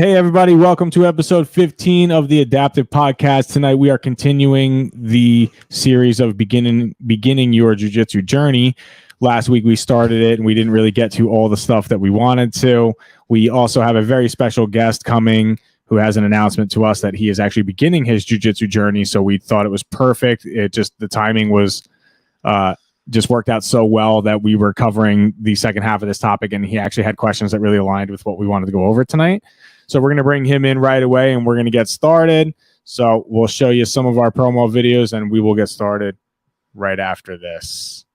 Hey, everybody. Welcome to episode 15 of the Adaptive Podcast. Tonight, we are continuing the series of beginning your jiu-jitsu journey. Last week, we started it, and we didn't really get to all the stuff that we wanted to. We also have a very special guest coming who has an announcement to us that he is actually beginning his jiu-jitsu journey, so we thought it was perfect. The timing was just worked out so well that we were covering the second half of this topic, and he actually had questions that really aligned with what we wanted to go over tonight. So we're going to bring him in right away, and we're going to get started. So we'll show you some of our promo videos, and we will get started right after this.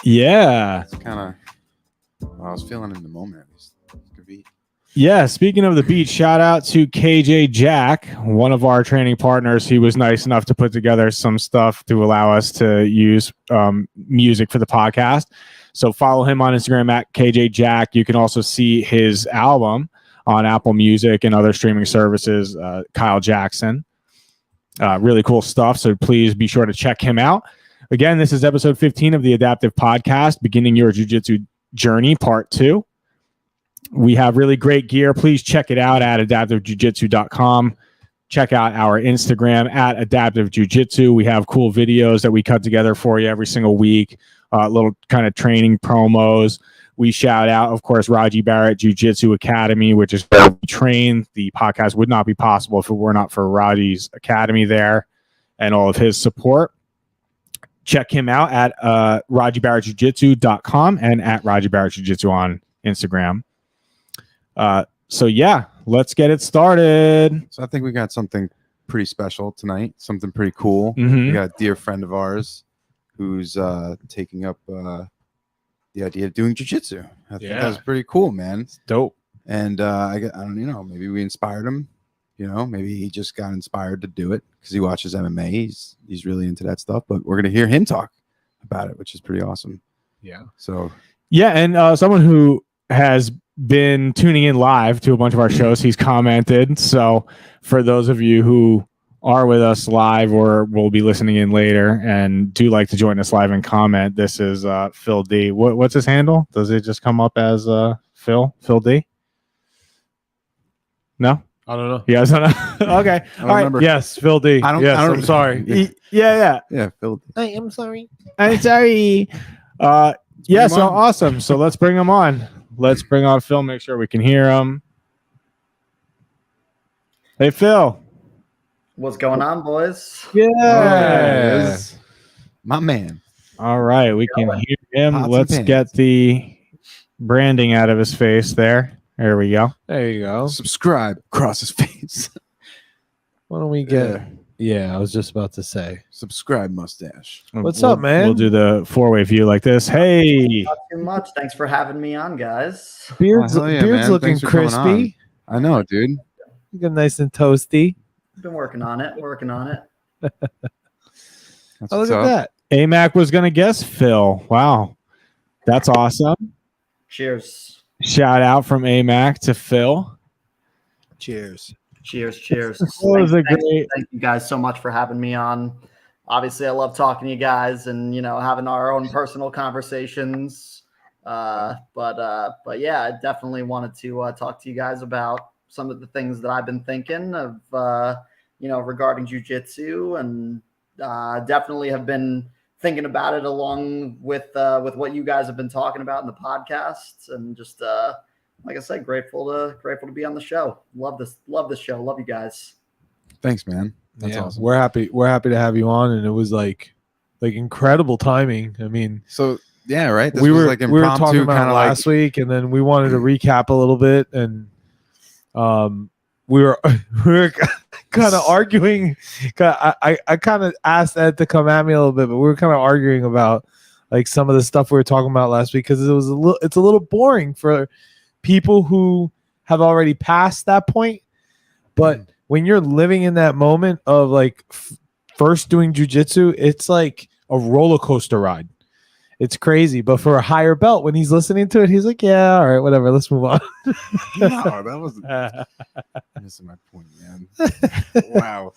Yeah. It's kind of, I was feeling in the moment. Could be. Yeah. Speaking of the beat, shout out to KJ Jack, one of our training partners. He was nice enough to put together some stuff to allow us to use music for the podcast. So follow him on Instagram at KJ Jack. You can also see his album on Apple Music and other streaming services, Kyle Jackson. Really cool stuff. So please be sure to check him out. Again, this is episode 15 of the Adaptive Podcast, beginning your jiu-jitsu journey, part 2. We have really great gear. Please check it out at adaptivejujitsu.com. Check out our Instagram at Adaptive Jiu-Jitsu. We have cool videos that we cut together for you every single week, little kind of training promos. We shout out, of course, Radji Barret Jiu-Jitsu Academy, which is where we train. The podcast would not be possible if it were not for Radji's Academy and all of his support. Check him out at RadjiBarrettJiu-Jitsu.com and at Radji Barret Jiu-Jitsu on Instagram. So yeah, let's get it started. So I think we got something pretty special tonight, something pretty cool. Mm-hmm. We got a dear friend of ours who's taking up the idea of doing jiu-jitsu. I think that's pretty cool, man. It's dope. And I don't, maybe we inspired him. Maybe he just got inspired to do it because he watches MMA. He's really into that stuff. But we're gonna hear him talk about it, which is pretty awesome. Yeah. So yeah, and someone who has been tuning in live to a bunch of our shows, he's commented. So for those of you who are with us live or will be listening in later and do like to join us live and comment, this is Phil D. What's his handle? Does it just come up as Phil D? No. I don't know. You guys don't know? Okay. All right. remember. Yes, Phil D. I'm sorry. Yeah. yeah, Phil. I am sorry. I'm sorry. Yeah, so awesome. So let's bring him on. Let's bring on Phil, make sure we can hear him. Hey, Phil. What's going on, boys? Yes. My man. All right, we can hear him. Pots and Let's pans. get the branding out of his face there. There we go. There you go. Subscribe across his face. Why don't we get? Yeah, I was just about to say. Subscribe mustache. What's up, man? We'll do the four-way view like this. Hey. Not too much. Thanks for having me on, guys. Beard's, hell yeah, beard's man. looking Thanks for coming crispy. I know, dude. Looking nice and toasty. Been working on it. That's Oh, what's look at up. that. AMAC was going to guess Phil. Wow. That's awesome. Cheers. Shout out from AMAC to Phil. Cheers. Cheers. was a great- Thank you guys so much for having me on. Obviously, I love talking to you guys and having our own personal conversations. But yeah, I definitely wanted to talk to you guys about some of the things that I've been thinking of, regarding jiu-jitsu, and definitely have been thinking about it along with what you guys have been talking about in the podcasts, and just like I said, grateful to be on the show. Love this show. Love you guys. Thanks, man. That's awesome. We're happy to have you on, and it was like incredible timing. I mean, So yeah, right. This we was were like we were impromptu, talking about kind of last week, and then we wanted to recap a little bit, and we were kind of arguing. I kind of asked Ed to come at me a little bit, but we were kind of arguing about like some of the stuff we were talking about last week, because it's a little boring for people who have already passed that point. But when you're living in that moment of like first doing jujitsu, it's like a roller coaster ride. It's crazy. But for a higher belt, when he's listening to it, he's like, yeah, all right, whatever, let's move on. No, that wasn't missing my point, man. Wow.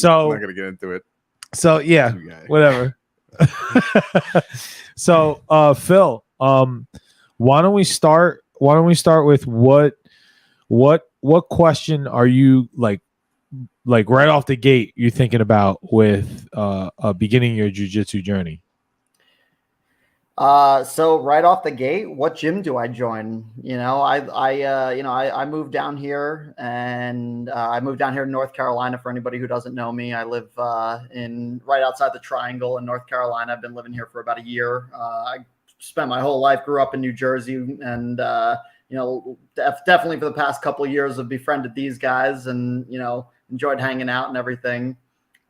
I'm not gonna get into it. So yeah, whatever. So Phil, why don't we start with what question are you like right off the gate you're thinking about with beginning your jiu-jitsu journey? So right off the gate, what gym do I join? I moved down here, and I moved down here to North Carolina. For anybody who doesn't know me, I live in right outside the Triangle in North Carolina. I've been living here for about a year. I spent my whole life, grew up in New Jersey, and definitely for the past couple of years have befriended these guys, and enjoyed hanging out and everything.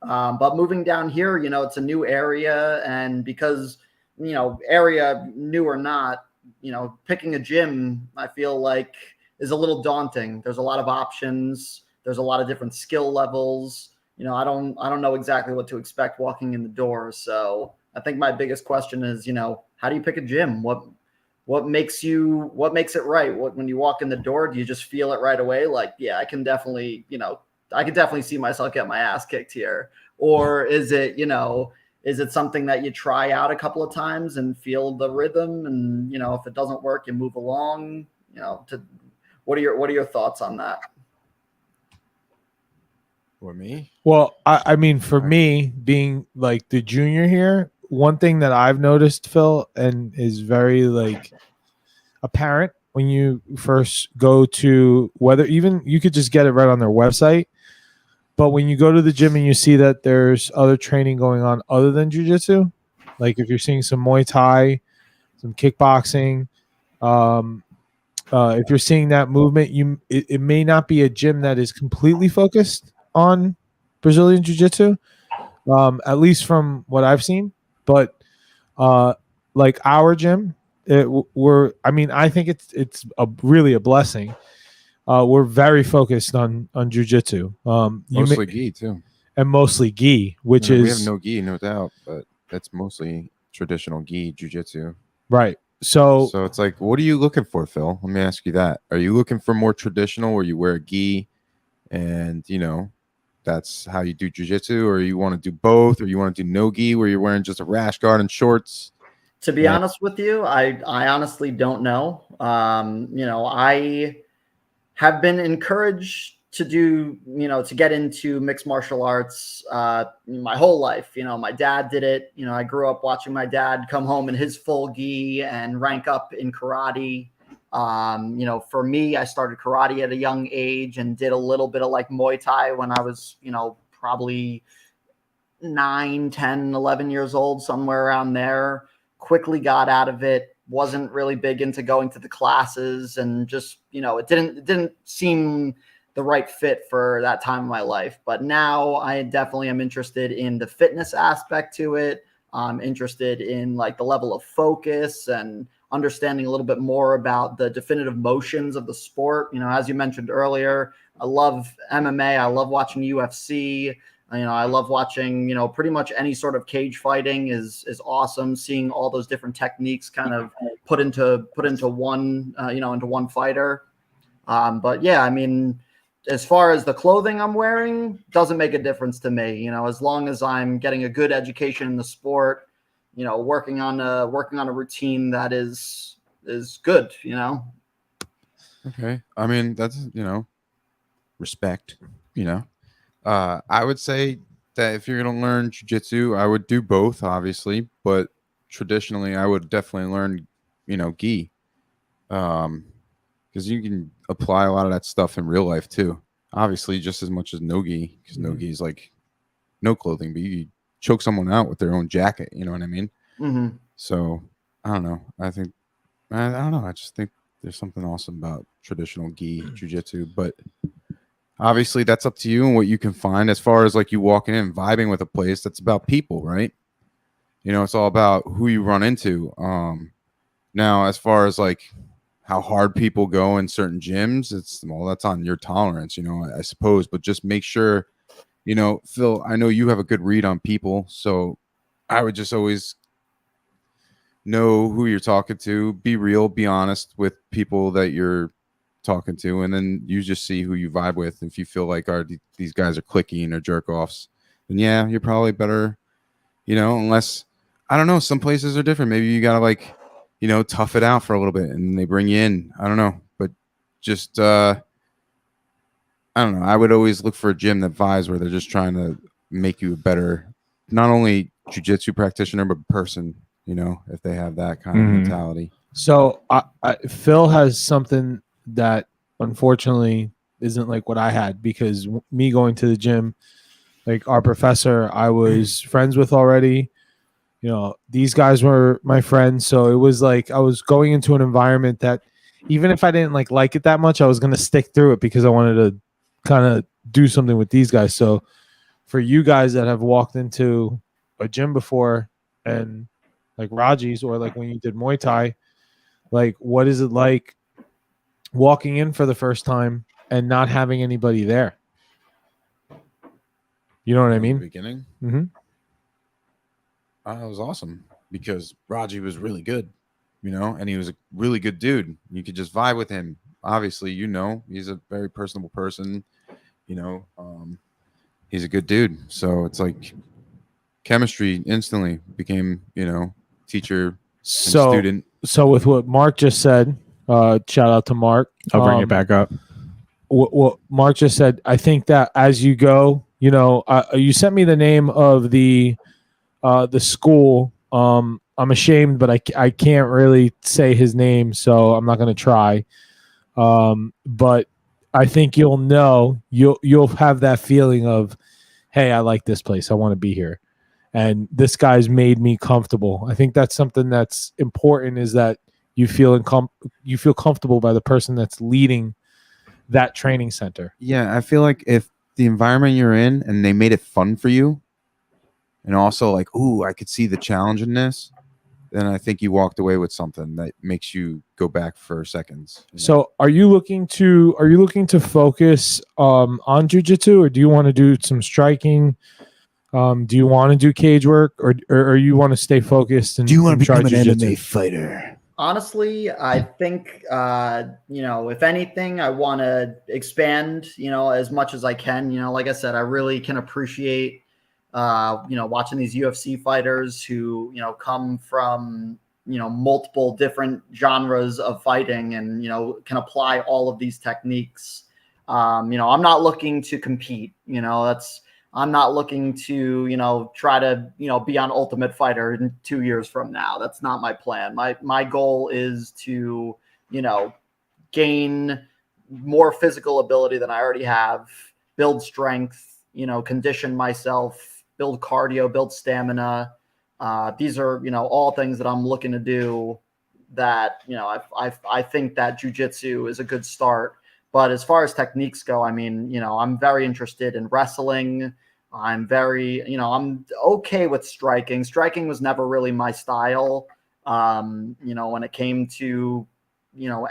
But moving down here, it's a new area, and because area new or not, picking a gym, I feel like is a little daunting. There's a lot of options. There's a lot of different skill levels. I don't know exactly what to expect walking in the door. So I think my biggest question is, how do you pick a gym? What makes it right? When you walk in the door, do you just feel it right away? Like, yeah, I can definitely see myself get my ass kicked here. Or is it, is it something that you try out a couple of times and feel the rhythm, and if it doesn't work, you move along? What are your thoughts on that? For me? Well, I mean, for me, being like the junior here, one thing that I've noticed, Phil, and is very like apparent when you first go to, whether even you could just get it right on their website, but when you go to the gym and you see that there's other training going on other than jiu-jitsu, like if you're seeing some Muay Thai, some kickboxing, if you're seeing that movement, it may not be a gym that is completely focused on Brazilian jiu-jitsu, at least from what I've seen. But like our gym, I think it's really a blessing. We're very focused on jiu-jitsu. Mostly gi too, and mostly gi, which we is have no gi, no doubt, but that's mostly traditional gi jiu-jitsu. Right. So it's like, what are you looking for, Phil? Let me ask you that. Are you looking for more traditional, where you wear a gi, and that's how you do jiu-jitsu, or you want to do both, or you want to do no gi, where you're wearing just a rash guard and shorts? To be honest with you, I honestly don't know. I have been encouraged to do, to get into mixed martial arts my whole life. My dad did it. I grew up watching my dad come home in his full gi and rank up in karate. For me, I started karate at a young age and did a little bit of like Muay Thai when I was, probably 9, 10, 11 years old, somewhere around there. Quickly got out of it. Wasn't really big into going to the classes, and just, it didn't seem the right fit for that time of my life. But now I definitely am interested in the fitness aspect to it. I'm interested in like the level of focus and understanding a little bit more about the definitive motions of the sport. As you mentioned earlier, I love MMA. I love watching UFC. I love watching, pretty much any sort of cage fighting is awesome. Seeing all those different techniques kind of put into one, into one fighter. But yeah, I mean, as far as the clothing I'm wearing, doesn't make a difference to me. As long as I'm getting a good education in the sport, working on a routine that is good. Okay, I mean, that's respect. I would say that if you're going to learn jiu-jitsu, I would do both, obviously, but traditionally I would definitely learn, gi, because you can apply a lot of that stuff in real life too. Obviously, just as much as no gi, because no gi is like no clothing, but you choke someone out with their own jacket. You know what I mean? Mm-hmm. So I don't know. I don't know. I just think there's something awesome about traditional gi jiu-jitsu, but obviously that's up to you and what you can find. As far as like you walking in and vibing with a place, that's about people, right? it's all about who you run into. Now, as far as like how hard people go in certain gyms, that's on your tolerance, I suppose. But just make sure, Phil, I know you have a good read on people, so I would just always know who you're talking to, be real, be honest with people that you're talking to, and then you just see who you vibe with. If you feel like these guys are clicky and are jerk offs, then yeah, you're probably better, unless, I don't know, some places are different. Maybe you gotta like, tough it out for a little bit and they bring you in. I don't know, but just I don't know. I would always look for a gym that vibes where they're just trying to make you a better, not only jiu-jitsu practitioner, but person, if they have that kind of mentality. So Phil has something that unfortunately isn't like what I had, because me going to the gym, like our professor I was friends with already, these guys were my friends. So it was like I was going into an environment that even if I didn't like it that much, I was going to stick through it because I wanted to kind of do something with these guys. So for you guys that have walked into a gym before, and like Radji's, or like when you did Muay Thai, like what is it like walking in for the first time and not having anybody there? You know what I mean? Beginning? Mm-hmm. It was awesome because Radji was really good, and he was a really good dude. You could just vibe with him. Obviously, he's a very personable person, he's a good dude. So it's like chemistry instantly became, teacher and student. So with what Mark just said, shout out to Mark. I'll bring it back up. What Mark just said, I think that as you go, you sent me the name of the school. I'm ashamed, but I can't really say his name, so I'm not going to try. But I think you'll have that feeling of, hey, I like this place. I want to be here. And this guy's made me comfortable. I think that's something that's important, is that you feel comfortable by the person that's leading that training center. Yeah, I feel like if the environment you're in and they made it fun for you, and also like, ooh, I could see the challenge in this, then I think you walked away with something that makes you go back for seconds. So are you looking to focus on jiu-jitsu, or do you want to do some striking? Do you want to do cage work, or you want to stay focused? And do you want to become an jiu-jitsu? MMA fighter? Honestly, I think, if anything, I want to expand, as much as I can. Like I said, I really can appreciate, watching these UFC fighters who, come from, multiple different genres of fighting and, can apply all of these techniques. I'm not looking to compete, I'm not looking to, try to, be on Ultimate Fighter in 2 years from now. That's not my plan. My goal is to, gain more physical ability than I already have, build strength, condition myself, build cardio, build stamina. These are, all things that I'm looking to do that, I think that jiu-jitsu is a good start. But as far as techniques go, I mean, I'm very interested in wrestling. I'm very, I'm okay with striking. Striking was never really my style. When it came to,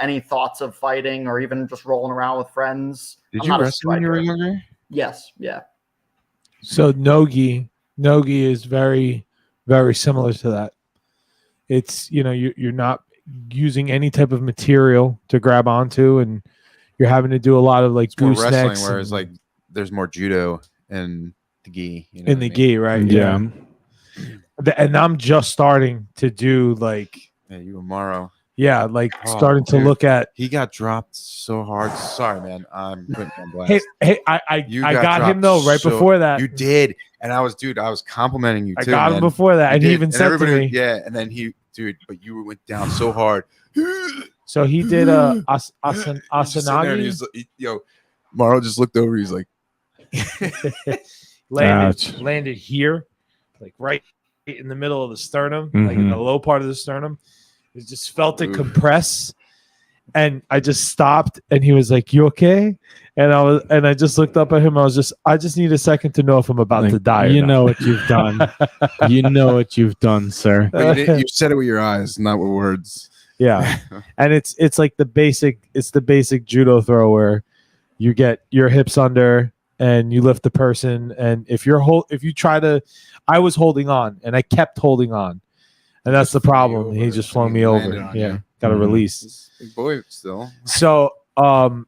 any thoughts of fighting or even just rolling around with friends. Did I'm you not a wrestle when you were younger? Yes. Yeah. So Nogi is very, very similar to that. It's, you're not using any type of material to grab onto, and you're having to do a lot of like It's more goose wrestling, necks, whereas like there's more judo and the gi. in the gi, right? Yeah. And I'm just starting to do like, Yeah, you and Morrow. yeah, like Oh, starting to dude. look at. He got dropped so hard. Sorry, man. I'm putting on blast. Hey, I got him though right before that. You did, and I was complimenting you too. I got him man. before that, You and he did. even And said to everybody, me, yeah, and then but you went down so hard. so he did a He's just sitting there and asanagi. he's like, Morrow just looked over. He's like, landed here, like right in the middle of the sternum, like in the low part of the sternum. It just felt it compress, And I just stopped, and he was like, "You okay?" And I just looked up at him. I just need a second to know if I'm about to die. You or know not. what you've done. You know what you've done, sir. But you said it with your eyes, not with words. Yeah, and it's like the basic judo throw where you get your hips under and you lift the person, and if you try to, I was holding on and I kept holding on, and that's the problem. He just flung me over. Yeah, got to release. Big boy still. So I'm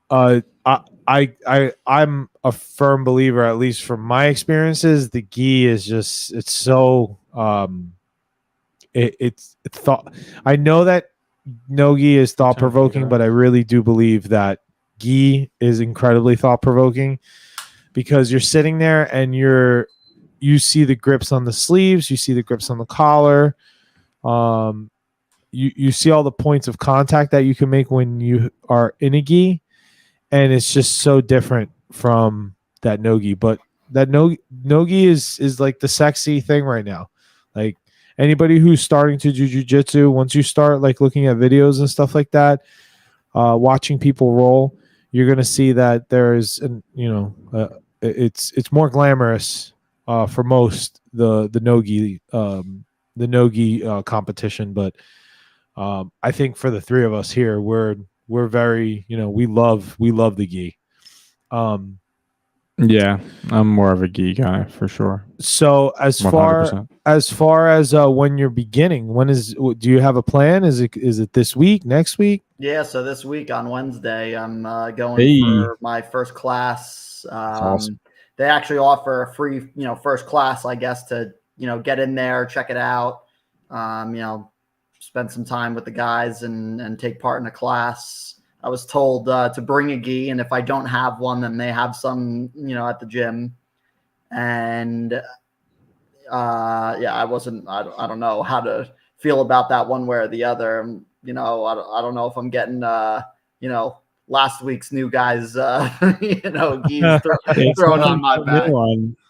a firm believer, at least from my experiences, the gi is just it's so it's thought. I know that no gi is thought provoking, but I really do believe that gi is incredibly thought provoking because you're sitting there and you see the grips on the sleeves, you see the grips on the collar, you see all the points of contact that you can make when you are in a gi, and it's just so different from that no gi. But that no gi is like the sexy thing right now. Like anybody who's starting to do jiu-jitsu, once you start like looking at videos and stuff like that, watching people roll, you're gonna see that there's it's more glamorous for most the no gi competition, but I think for the three of us here, we're very, we love the gi. Yeah, I'm more of a gi guy for sure. So as 100%. far as when you're beginning, do you have a plan? Is it this week, next week? Yeah, so this week on Wednesday, I'm going for my first class. Awesome. They actually offer a free, first class, I guess, to, get in there, check it out, spend some time with the guys and take part in a class. I was told to bring a gi, and if I don't have one, then they have some, at the gym. And I don't know how to feel about that one way or the other. I don't know if I'm getting, last week's new guys, gis thrown on my back.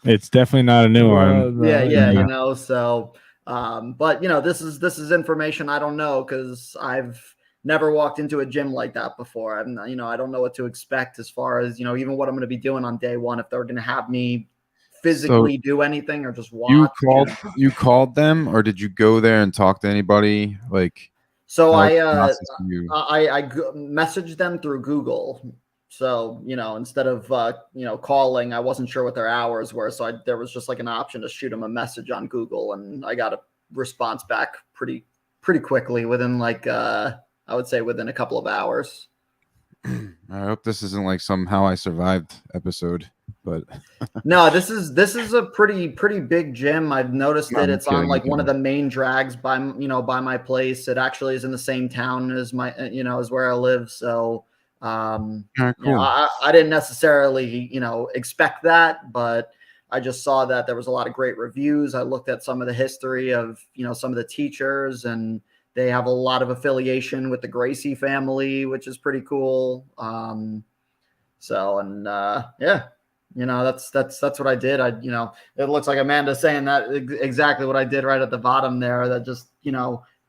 It's definitely not a new one. Yeah. So, but this is information I don't know because I've never walked into a gym like that before. I don't know what to expect as far as, even what I'm going to be doing on day one, if they're going to have me physically do anything or just watch. You called them, or did you go there and talk to anybody? So I messaged them through Google. So, instead of, calling, I wasn't sure what their hours were. So there was just like an option to shoot them a message on Google, and I got a response back pretty quickly within I would say within a couple of hours. I hope this isn't like some How I Survived episode, but no, this is a pretty big gym. I've noticed that it's on like one of the main drags by my place. It actually is in the same town as as where I live. So, cool. I didn't necessarily, expect that, but I just saw that there was a lot of great reviews. I looked at some of the history of, some of the teachers, and they have a lot of affiliation with the Gracie family, which is pretty cool. That's what I did. It looks like Amanda's saying that exactly what I did right at the bottom there, that just,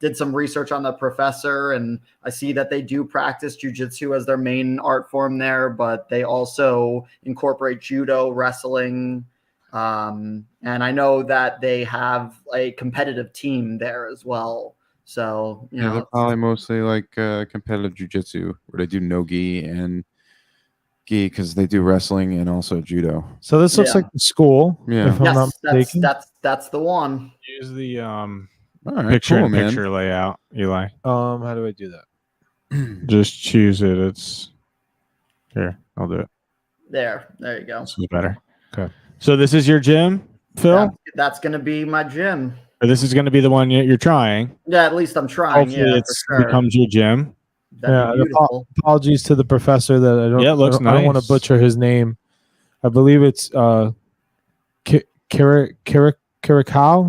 did some research on the professor, and I see that they do practice jiu-jitsu as their main art form there, but they also incorporate judo, wrestling. And I know that they have a competitive team there as well. So, they're probably mostly like competitive jiu-jitsu where they do no gi and gi because they do wrestling and also judo. So this looks like the school. Yeah. If I'm not mistaken. That's the one. Use the picture layout, Eli. How do I do that? Just choose it. It's here. I'll do it. There you go. This is better. Okay. So this is your gym, Phil? That's going to be my gym. Or this is going to be the one you're trying. Yeah, at least I'm trying. Hopefully it becomes your gym. Apologies to the professor that I don't. Yeah, it looks nice. I don't want to butcher his name. I believe it's Karakau,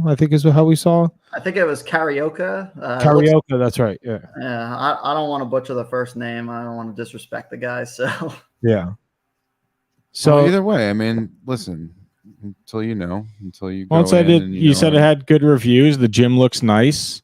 I think is how we saw. I think it was Karaoke. Karaoke, that's right. Yeah. Yeah, I don't want to butcher the first name. I don't want to disrespect the guy. So yeah. So either way, I mean, listen. Until you go once I did, you said it had good reviews. The gym looks nice.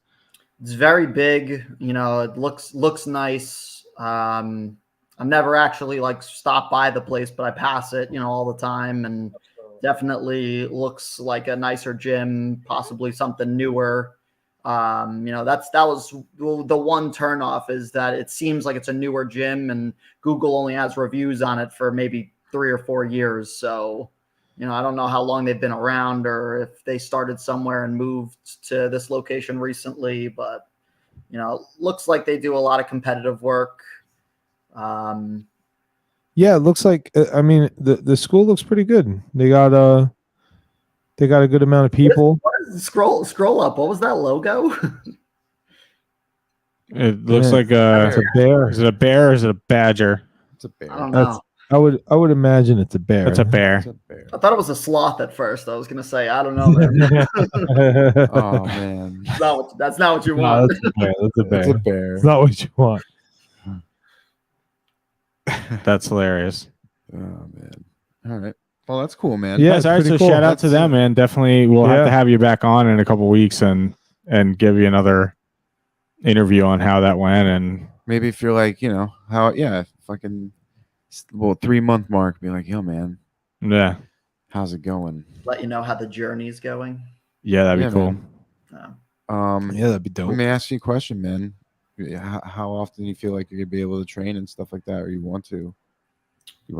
It's very big. It looks nice. I've never actually like stopped by the place, but I pass it, all the time, and definitely looks like a nicer gym, possibly something newer. That was the one turnoff, is that it seems like it's a newer gym, and Google only has reviews on it for maybe 3 or 4 years. So, I don't know how long they've been around, or if they started somewhere and moved to this location recently, but looks like they do a lot of competitive work. Yeah, it looks like the school looks pretty good. They got a good amount of people. Scroll up. What was that logo? It looks Yeah, like it's a bear. is it a bear or is it a badger? It's a bear. I don't know. I would imagine it's a bear. It's a bear. It's a bear. I thought it was a sloth at first. I was gonna say, I don't know, man. Oh man, That's not what you No, want. that's a bear. That's a bear. it's a bear. It's not what you want. That's hilarious. Oh man. All right. Well, that's cool, man. Yeah, Guys, all right, pretty so cool. shout out to them, man. Definitely, we'll have Yeah. to have you back on in a couple weeks and give you another interview on how that went. And Maybe if you're like, fucking 3-month mark, be like, yo, man, yeah, how's it going? Let you know how the journey's going. yeah, that'd Yeah, be cool. man. No. Yeah, that'd be dope. Let me ask you a question, man. How often do you feel like you're gonna be able to train and stuff like that, or you want to?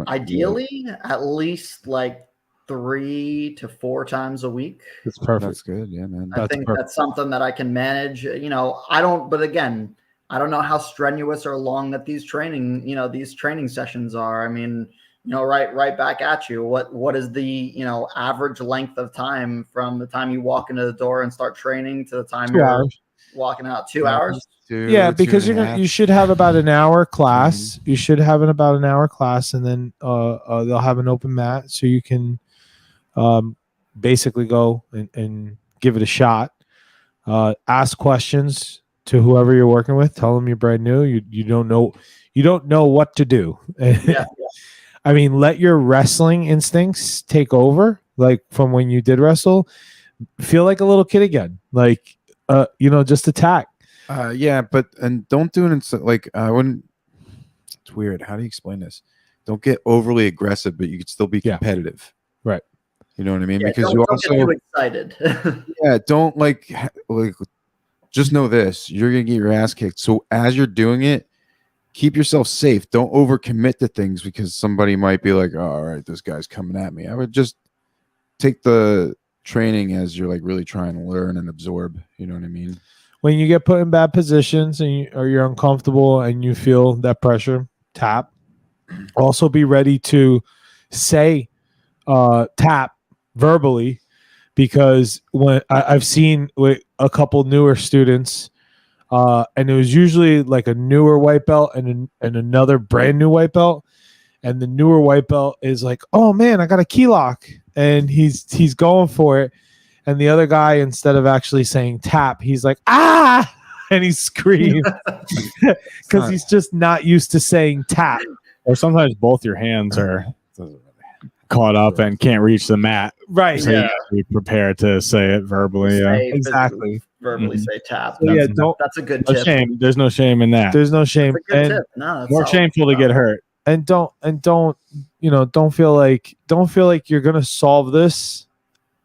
Ideally, at least like 3 to 4 times a week. That's perfect. That's good, yeah, man. I think that's something that I can manage. But again, I don't know how strenuous or long that these training sessions are. I mean, right back at you. What is the, average length of time from the time you walk into the door and start training to the time 2 you're hours. walking out? 2 hours? Yeah, because you should have about an hour class. You should have about an hour class, and then they'll have an open mat, so you can basically go and give it a shot. Ask questions to whoever you're working with. Tell them you're brand new. You don't know what to do. Yeah. I mean, let your wrestling instincts take over. Like from when you did wrestle, feel like a little kid again. Like just attack. And don't do it like I wouldn't. It's weird. How do you explain this? Don't get overly aggressive, but you could still be competitive. Right. You know what I mean? Yeah, because don't you get also too excited. yeah, don't like just know this, you're gonna get your ass kicked. So as you're doing it, keep yourself safe. Don't overcommit to things because somebody might be like, oh, all right, this guy's coming at me. I would just take the training as you're like really trying to learn and absorb. You know what I mean? When you get put in bad positions and you're uncomfortable and you feel that pressure, tap. Also be ready to say tap verbally, because when I've seen with a couple newer students, and it was usually like a newer white belt and another brand new white belt, and the newer white belt is like, oh man, I got a key lock, and he's going for it, and the other guy, instead of actually saying tap, he's like, ah, and he screams because he's just not used to saying tap. Or sometimes both your hands are caught up and can't reach the mat. Right. So you have to be prepared to say it verbally. Yeah. Exactly. Verbally say tap. So yeah, That's a good No tip. shame. There's no shame in that. There's no shame. That's a good And tip. No, that's More solid. shameful to get hurt. and don't feel like you're gonna solve this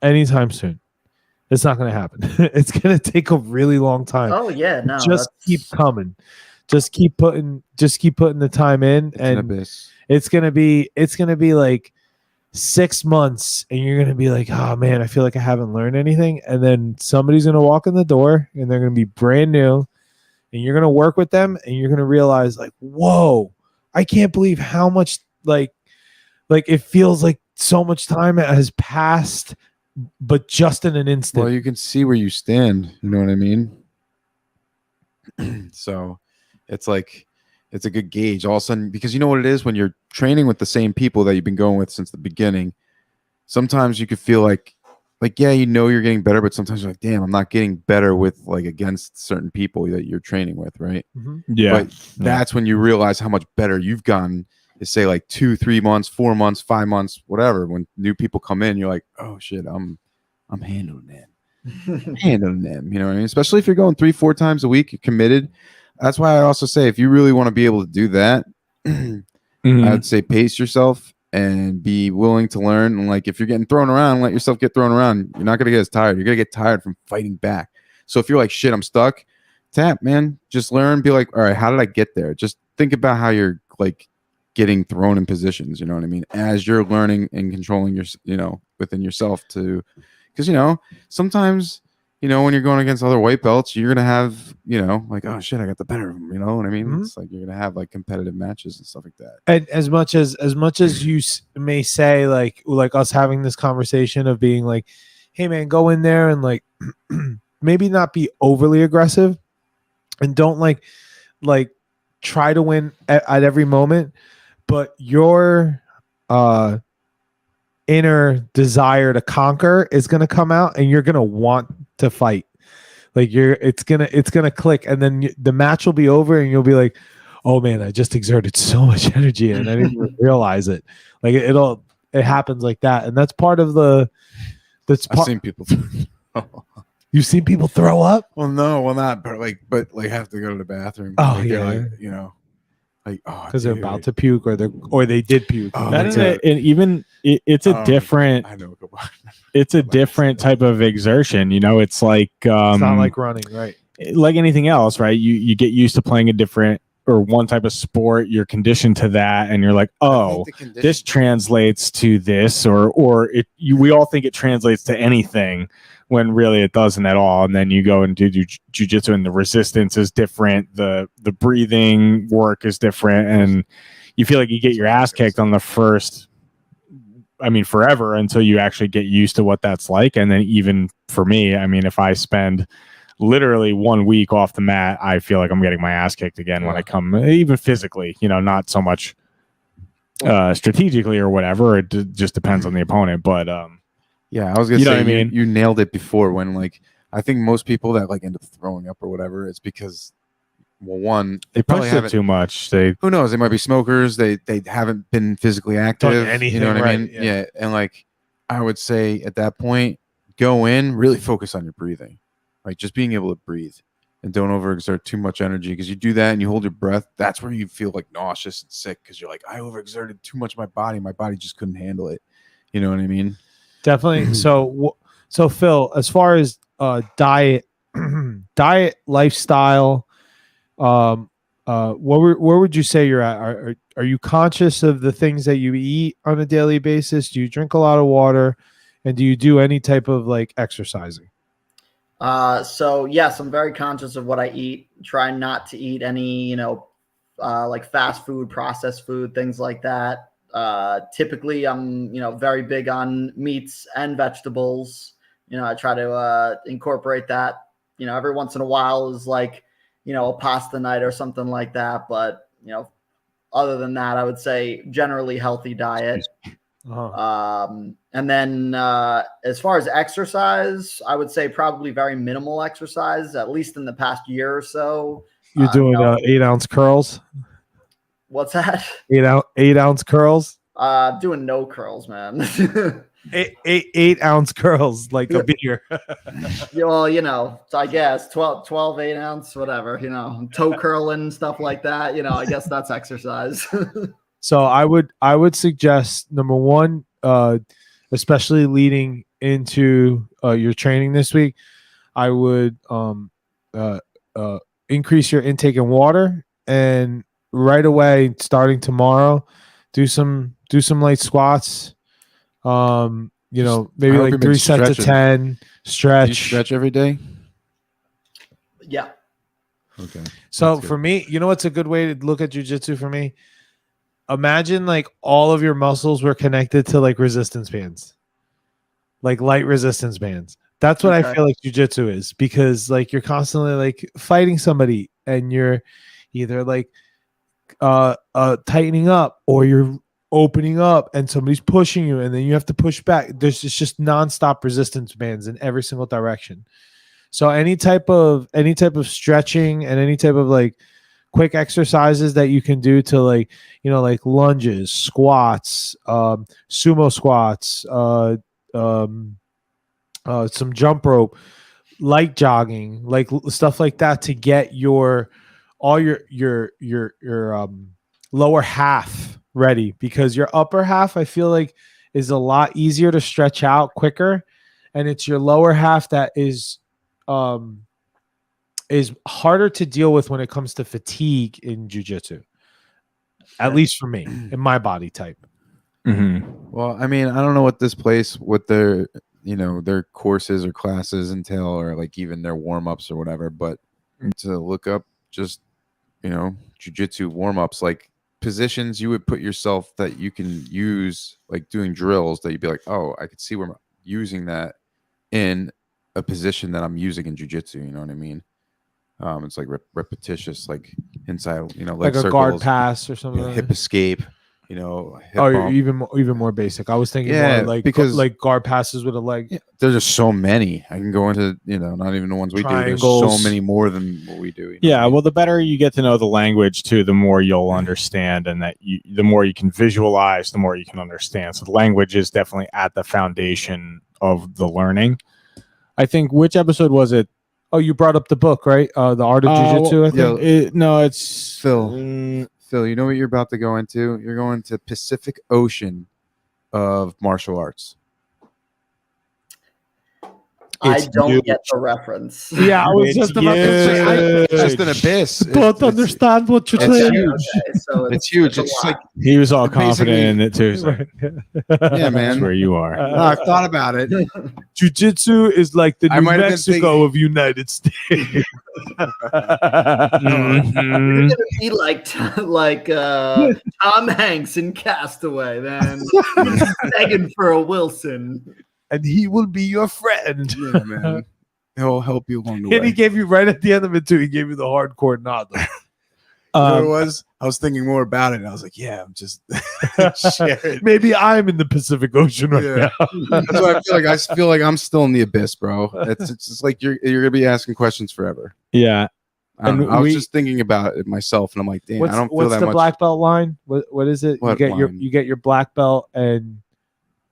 anytime soon. It's not gonna happen. It's gonna take a really long time. Oh yeah, no. Just keep coming. Just keep putting the time in, It's an and abyss. it's gonna be like 6 months, and you're gonna be like, oh man, I feel like I haven't learned anything. And then somebody's gonna walk in the door, and they're gonna be brand new, and you're gonna work with them, and you're gonna realize like, whoa, I can't believe how much like it feels like so much time has passed, but just in an instant. Well, you can see where you stand. You know what I mean? So it's like it's a good gauge all of a sudden, because you know what it is when you're training with the same people that you've been going with since the beginning. Sometimes you could feel like yeah, you're getting better, but sometimes you're like, damn, I'm not getting better with like against certain people that you're training with, right? Yeah. But that's when you realize how much better you've gotten. Is say like 2, 3 months, 4 months, 5 months, whatever. When new people come in, you're like, oh shit, I'm handling it. handling them. You know what I mean? Especially if you're going 3-4 times a week, you're committed. That's why I also say if you really want to be able to do that, I would say pace yourself and be willing to learn. And like if you're getting thrown around, let yourself get thrown around. You're not gonna get as tired. You're gonna get tired from fighting back. So if you're like, shit, I'm stuck, tap, man. Just learn. Be like, all right, how did I get there? Just think about how you're like getting thrown in positions. You know what I mean? As you're learning and controlling your, within yourself to, because sometimes. When you're going against other white belts, you're gonna have, like, oh shit, I got the better of them. You know what I mean? Mm-hmm. It's like you're gonna have like competitive matches and stuff like that. And as much as you may say, like us having this conversation of being like, hey man, go in there and like maybe not be overly aggressive, and don't like try to win at every moment, but your inner desire to conquer is going to come out, and you're going to want to fight. Like it's gonna click, and then the match will be over, and you'll be like, "Oh man, I just exerted so much energy, and I didn't even realize it." Like it happens like that, and that's part of the. I've seen people. You've seen people throw up? Well, no, not, but have to go to the bathroom. Oh like, yeah, because they're about to puke, or they did puke. And even it's a different. I know. It's a different type of exertion. It's like it's not like running, right? Like anything else, right? You get used to playing a different or one type of sport. You're conditioned to that, and you're like, oh, this translates to this, or we all think it translates to anything, when really it doesn't at all. And then you go and do jiu-jitsu, and the resistance is different, the breathing work is different, and you feel like you get your ass kicked on the first, forever, until you actually get used to what that's like. And then even for me, if I spend literally 1 week off the mat, I feel like I'm getting my ass kicked again when I come, even physically, not so much strategically or whatever. It just depends on the opponent, but yeah, I was gonna say, what I mean? You nailed it before, when like I think most people that like end up throwing up or whatever, it's because, well, one, they probably push it too much. Who knows? They might be smokers. They haven't been physically active. Done anything, you know what right, I mean? yeah. Yeah. And like I would say at that point, go in, really focus on your breathing, like just being able to breathe, and don't overexert too much energy, because you do that and you hold your breath. That's where you feel like nauseous and sick, because you're like, I overexerted too much of my body. My body just couldn't handle it. You know what I mean? Definitely. So Phil, as far as diet, lifestyle, where would you say you're at? Are you conscious of the things that you eat on a daily basis? Do you drink a lot of water, and do you do any type of like exercising? So yes, I'm very conscious of what I eat. Try not to eat any, like fast food, processed food, things like that. Typically I'm, very big on meats and vegetables. I try to incorporate that, every once in a while is like, a pasta night or something like that. But, other than that, I would say generally healthy diet. And then as far as exercise, I would say probably very minimal exercise, at least in the past year or so. You're doing 8-ounce curls? What's that? 8-ounce curls? Doing no curls, man. 8-ounce curls, like a beer. Well, so I guess 12 8-ounce, whatever, toe curling, stuff like that. I guess that's exercise. So I would suggest, number one, especially leading into your training this week, I would increase your intake in water, and right away, starting tomorrow, do some light squats. Maybe like 3 sets of 10. Stretch. Do you stretch every day? Yeah. Okay. So for me, what's a good way to look at jiu-jitsu for me? Imagine like all of your muscles were connected to like resistance bands, like light resistance bands. That's what I feel like jiu-jitsu is, because like you're constantly like fighting somebody, and you're either like tightening up, or you're opening up and somebody's pushing you, and then you have to push back. It's just nonstop resistance bands in every single direction. So any type of stretching and any type of like quick exercises that you can do to like, like lunges, squats, sumo squats, some jump rope, light jogging, like stuff like that to get your lower half ready, because your upper half I feel like is a lot easier to stretch out quicker, and it's your lower half that is harder to deal with when it comes to fatigue in jiu-jitsu. At least for me, in my body type. Mm-hmm. Well, I mean, I don't know what this place, what their, their courses or classes entail, or like even their warm-ups or whatever, but to look up just, jiu-jitsu warm-ups, like positions you would put yourself that you can use, like doing drills that you'd be like, oh, I could see where I'm using that in a position that I'm using in jiu-jitsu, you know what I mean? It's like repetitious, like inside, Like a circles, guard pass or something. hip escape, hip bump. Even more basic. I was thinking more like because like guard passes with a leg. Yeah, there's just so many. I can go into, not even the ones we do. There's so many more than what we do. Yeah, well, the better you get to know the language too, the more you'll understand, and the more you can visualize, the more you can understand. So the language is definitely at the foundation of the learning. I think, which episode was it? Oh, you brought up the book, right? The Art of Jiu-Jitsu, I think. It's Phil. Phil, you know what you're about to go into? You're going to Pacific Ocean of martial arts. I don't get the reference. Yeah, I was just about to say. It's just an abyss. Don't understand what you're saying. Huge. Okay, so It's huge. It's like he was all confident in it too. So yeah, man. That's where you are. I've thought about it. Jiu-jitsu is like the New Mexico of United States. Mm-hmm. You're gonna be like Tom Hanks in Castaway, man. Begging for a Wilson. And he will be your friend. Yeah, man. He'll help you along the way. And he gave you right at the end of it too. He gave you the hardcore nod. You know what it was? I was thinking more about it, and I was like, "Yeah, I'm just maybe I'm in the Pacific Ocean right now." That's what I feel like. I feel like I'm still in the abyss, bro. It's just like you're gonna be asking questions forever. Yeah, I was just thinking about it myself, and I'm like, "Damn, I don't feel that much." What's the black belt line? What is it? You get your black belt and.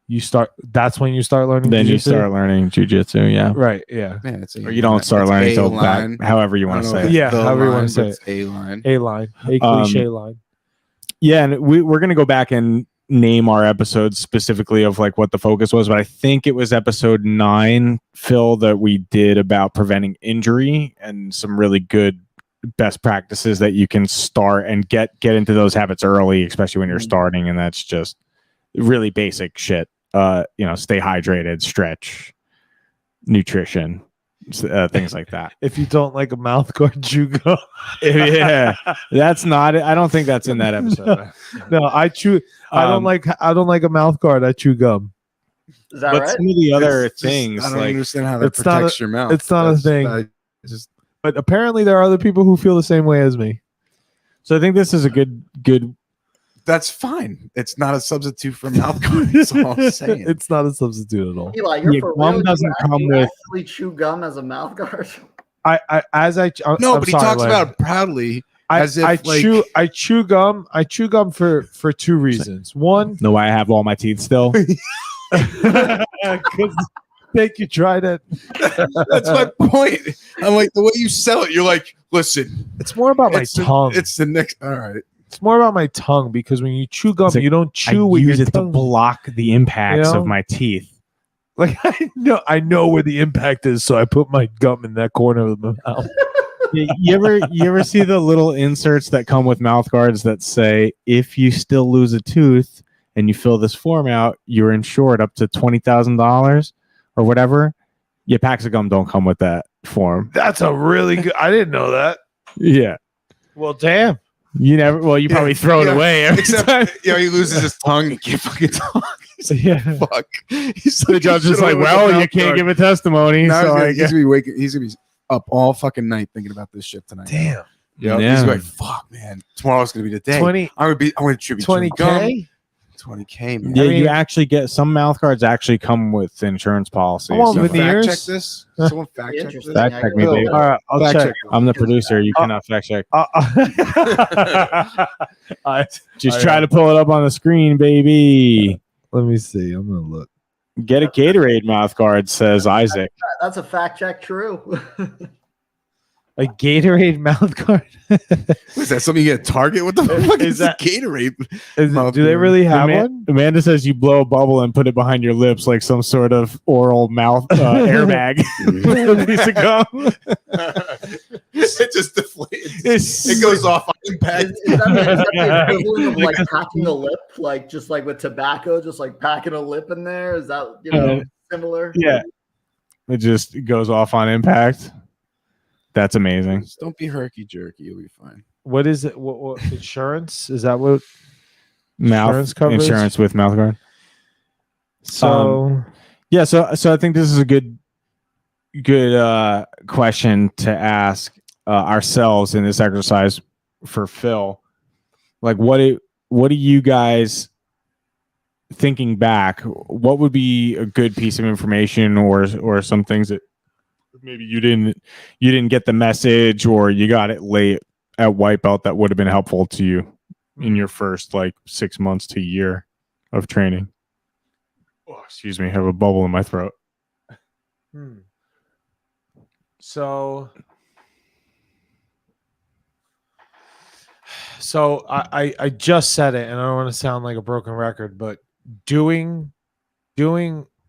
You start. That's when you start learning. Then jiu-jitsu? you start learning jujitsu. Yeah, right. Yeah, man, or you don't start learning until back. However you want to say it. Yeah, however you want to say it. A line, a cliche line. Yeah, and we're gonna go back and name our episodes specifically of like what the focus was, but I think it was episode 9, Phil, that we did about preventing injury and some really good best practices that you can start and get into those habits early, especially when you're starting, and that's just really basic shit. Stay hydrated, stretch, nutrition, things like that. If you don't like a mouth guard, chew gum. Yeah, that's not it. I don't think that's in that episode. No, I chew. I don't like a mouth guard. I chew gum. Is that but right? some of the other things, I don't like understand how that protects your mouth. It's not a thing. But apparently, there are other people who feel the same way as me. So I think this is a good. That's fine. It's not a substitute for mouth guard. That's all I'm saying. It's not a substitute at all. Eli, you're for gum real? doesn't come You with. actually chew gum as a mouth guard? No, but he talks about it proudly. I chew gum. I chew gum for 2 reasons. One, No, I have all my teeth still. Thank you, Trident. That's my point. I'm like, the way you sell it, you're like, listen. It's more about my tongue. It's the next. All right. It's more about my tongue, because when you chew gum, you don't chew with your tongue. to block the impacts of my teeth. Like I know where the impact is, so I put my gum in that corner of the mouth. You ever see the little inserts that come with mouth guards that say, if you still lose a tooth and you fill this form out, you're insured up to $20,000 or whatever? Yeah, packs of gum don't come with that form. That's a really good. I didn't know that. Yeah. Well, damn. You never. Well, you probably throw it away every time. He loses his tongue. He can't fucking talk. Yeah. Fuck. The judge is like, well, you can't give a testimony. So he's gonna be up all fucking night thinking about this shit tonight. Damn. Yeah. He's like, fuck, man. Tomorrow's gonna be the day. I'm gonna tribute 20K. 20K, man. Yeah, you actually get some mouth guards actually come with insurance policies. Someone fact check this. Someone fact check this. Fact check me, baby. All right, I'll check. I'm the producer. You cannot fact check. Just try to pull it up on the screen, baby. Let me see. I'm gonna look. Get a Gatorade mouth guard, says Isaac. That's a fact check. True. A Gatorade mouth guard. Was that something you get at Target? What the fuck is that? Gatorade? Do they really have Ama- one? Amanda says you blow a bubble and put it behind your lips like some sort of oral mouth airbag. With a piece of gum. It just deflates. It's It goes off on impact. Is that the equivalent of like packing a lip, like just like with tobacco, just like packing a lip in there? Is that similar? Yeah. It just goes off on impact. That's amazing. Just don't be herky jerky. You'll be fine. What is it? What insurance? Is that what Mouth coverage? insurance with mouth guard. So Yeah, so I think this is a good question to ask ourselves in this exercise for Phil. Like, what do you guys, thinking back, what would be a good piece of information or some things that maybe you didn't get the message, or you got it late at white belt that would have been helpful to you in your first like 6 months to a year of training? Oh, excuse me, I have a bubble in my throat. So I just said it, and I don't want to sound like a broken record, but doing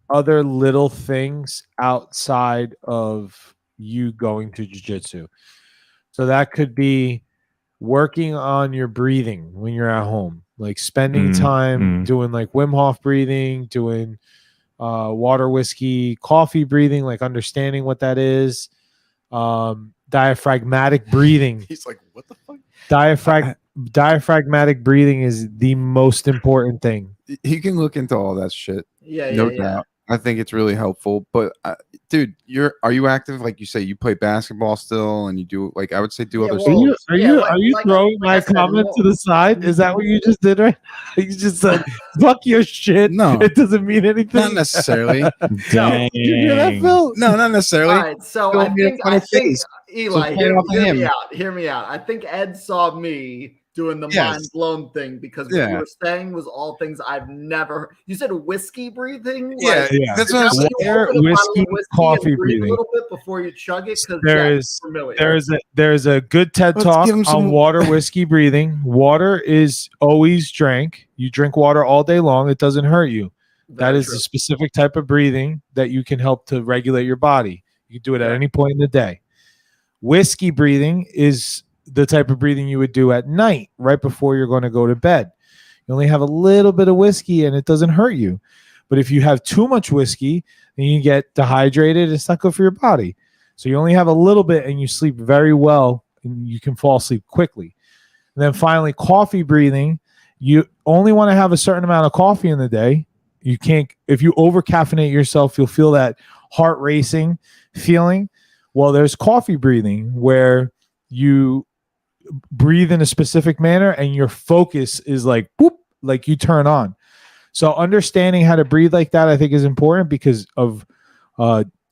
other little things outside of you going to jiu-jitsu. So that could be working on your breathing when you're at home, like spending time doing like Wim Hof breathing, doing water, whiskey, coffee breathing, like understanding what that is. Diaphragmatic breathing. He's like, what the fuck? Diaphragmatic breathing is the most important thing. You can look into all that shit. Yeah, No doubt. I think it's really helpful. But dude, are you active? Like you say, you play basketball still, and you do like I would say do other well, stuff. Are you throwing my comment to the side? Is that what you just did, right? You just said, "Fuck your shit." No, it doesn't mean anything. not necessarily. Dang. Did you hear that, Phil? No, not necessarily. All right, so Phil I made a think funny face. Eli, So hear me out. I think Ed saw me doing the Yes. mind blown thing because what you were saying was all things I've never heard. You said whiskey breathing? Yeah, Yeah. that's what I'm saying. Water, Open a bottle of whiskey, coffee and breathe breathing. a little bit before you chug it because There's familiar. there's a good TED Let's talk give him on some- water, whiskey breathing. Water is always drank. You drink water all day long. It doesn't hurt you. That Very is true. a specific type of breathing that you can help to regulate your body. You can do it at any point in the day. Whiskey breathing is the type of breathing you would do at night, right before you're going to go to bed. You only have a little bit of whiskey and it doesn't hurt you. But if you have too much whiskey, then you get dehydrated. It's not good for your body. So you only have a little bit and you sleep very well and you can fall asleep quickly. And then finally, coffee breathing. You only want to have a certain amount of coffee in the day. You can't, if you over caffeinate yourself, you'll feel that heart racing feeling. Well, there's coffee breathing where you breathe in a specific manner and your focus is like, boop, like you turn on. So understanding how to breathe like that, I think is important because of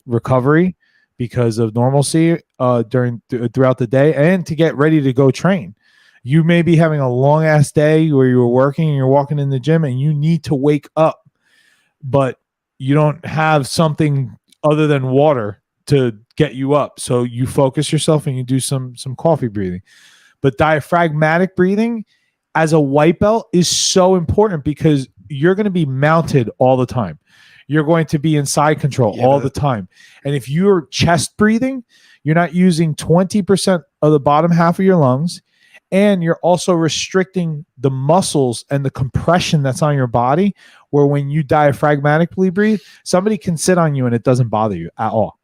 recovery, because of normalcy throughout the day, and to get ready to go train. You may be having a long ass day where you were working and you're walking in the gym and you need to wake up, but you don't have something other than water to get you up. So you focus yourself and you do some coffee breathing. But diaphragmatic breathing as a white belt is so important because you're going to be mounted all the time. You're going to be in side control all the time. And if you're chest breathing, you're not using 20% of the bottom half of your lungs. And you're also restricting the muscles and the compression that's on your body, where when you diaphragmatically breathe, somebody can sit on you and it doesn't bother you at all.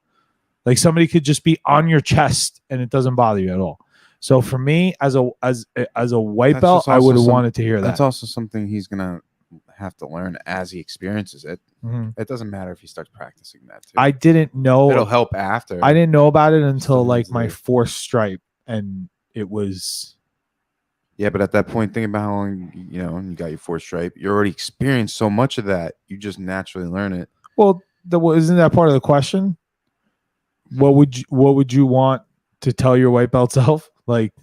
Like somebody could just be on your chest and it doesn't bother you at all. So for me, as a white belt, I would have wanted to hear that. That's also something he's gonna have to learn as he experiences it. It doesn't matter if he starts practicing that too. I didn't know. It'll help after. I didn't know about it until Still like needs my to- fourth stripe, and it was. Yeah, but at that point, think about how long you got your fourth stripe. You already experienced so much of that. You just naturally learn it. Well, isn't that part of the question? What would you want to tell your white belt self? Like,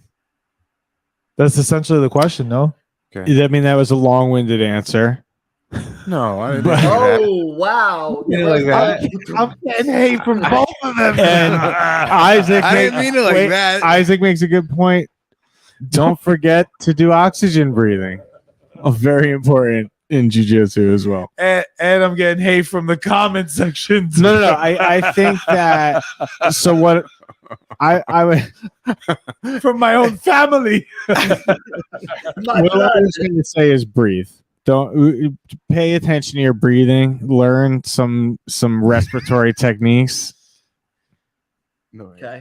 that's essentially the question, no? Okay. I mean, that was a long-winded answer. No, I didn't But- think that. Oh wow! Yeah, like that. I'm getting hate from both of them. And Isaac, I didn't mean it like that. Isaac makes a good point. Don't forget to do oxygen breathing. Very important in jiu-jitsu as well. And I'm getting hate from the comment sections. No. I think that. So what? I would. From my own family. My What I God. was going to say is breathe. Don't pay attention to your breathing. Learn some respiratory techniques. No, Okay.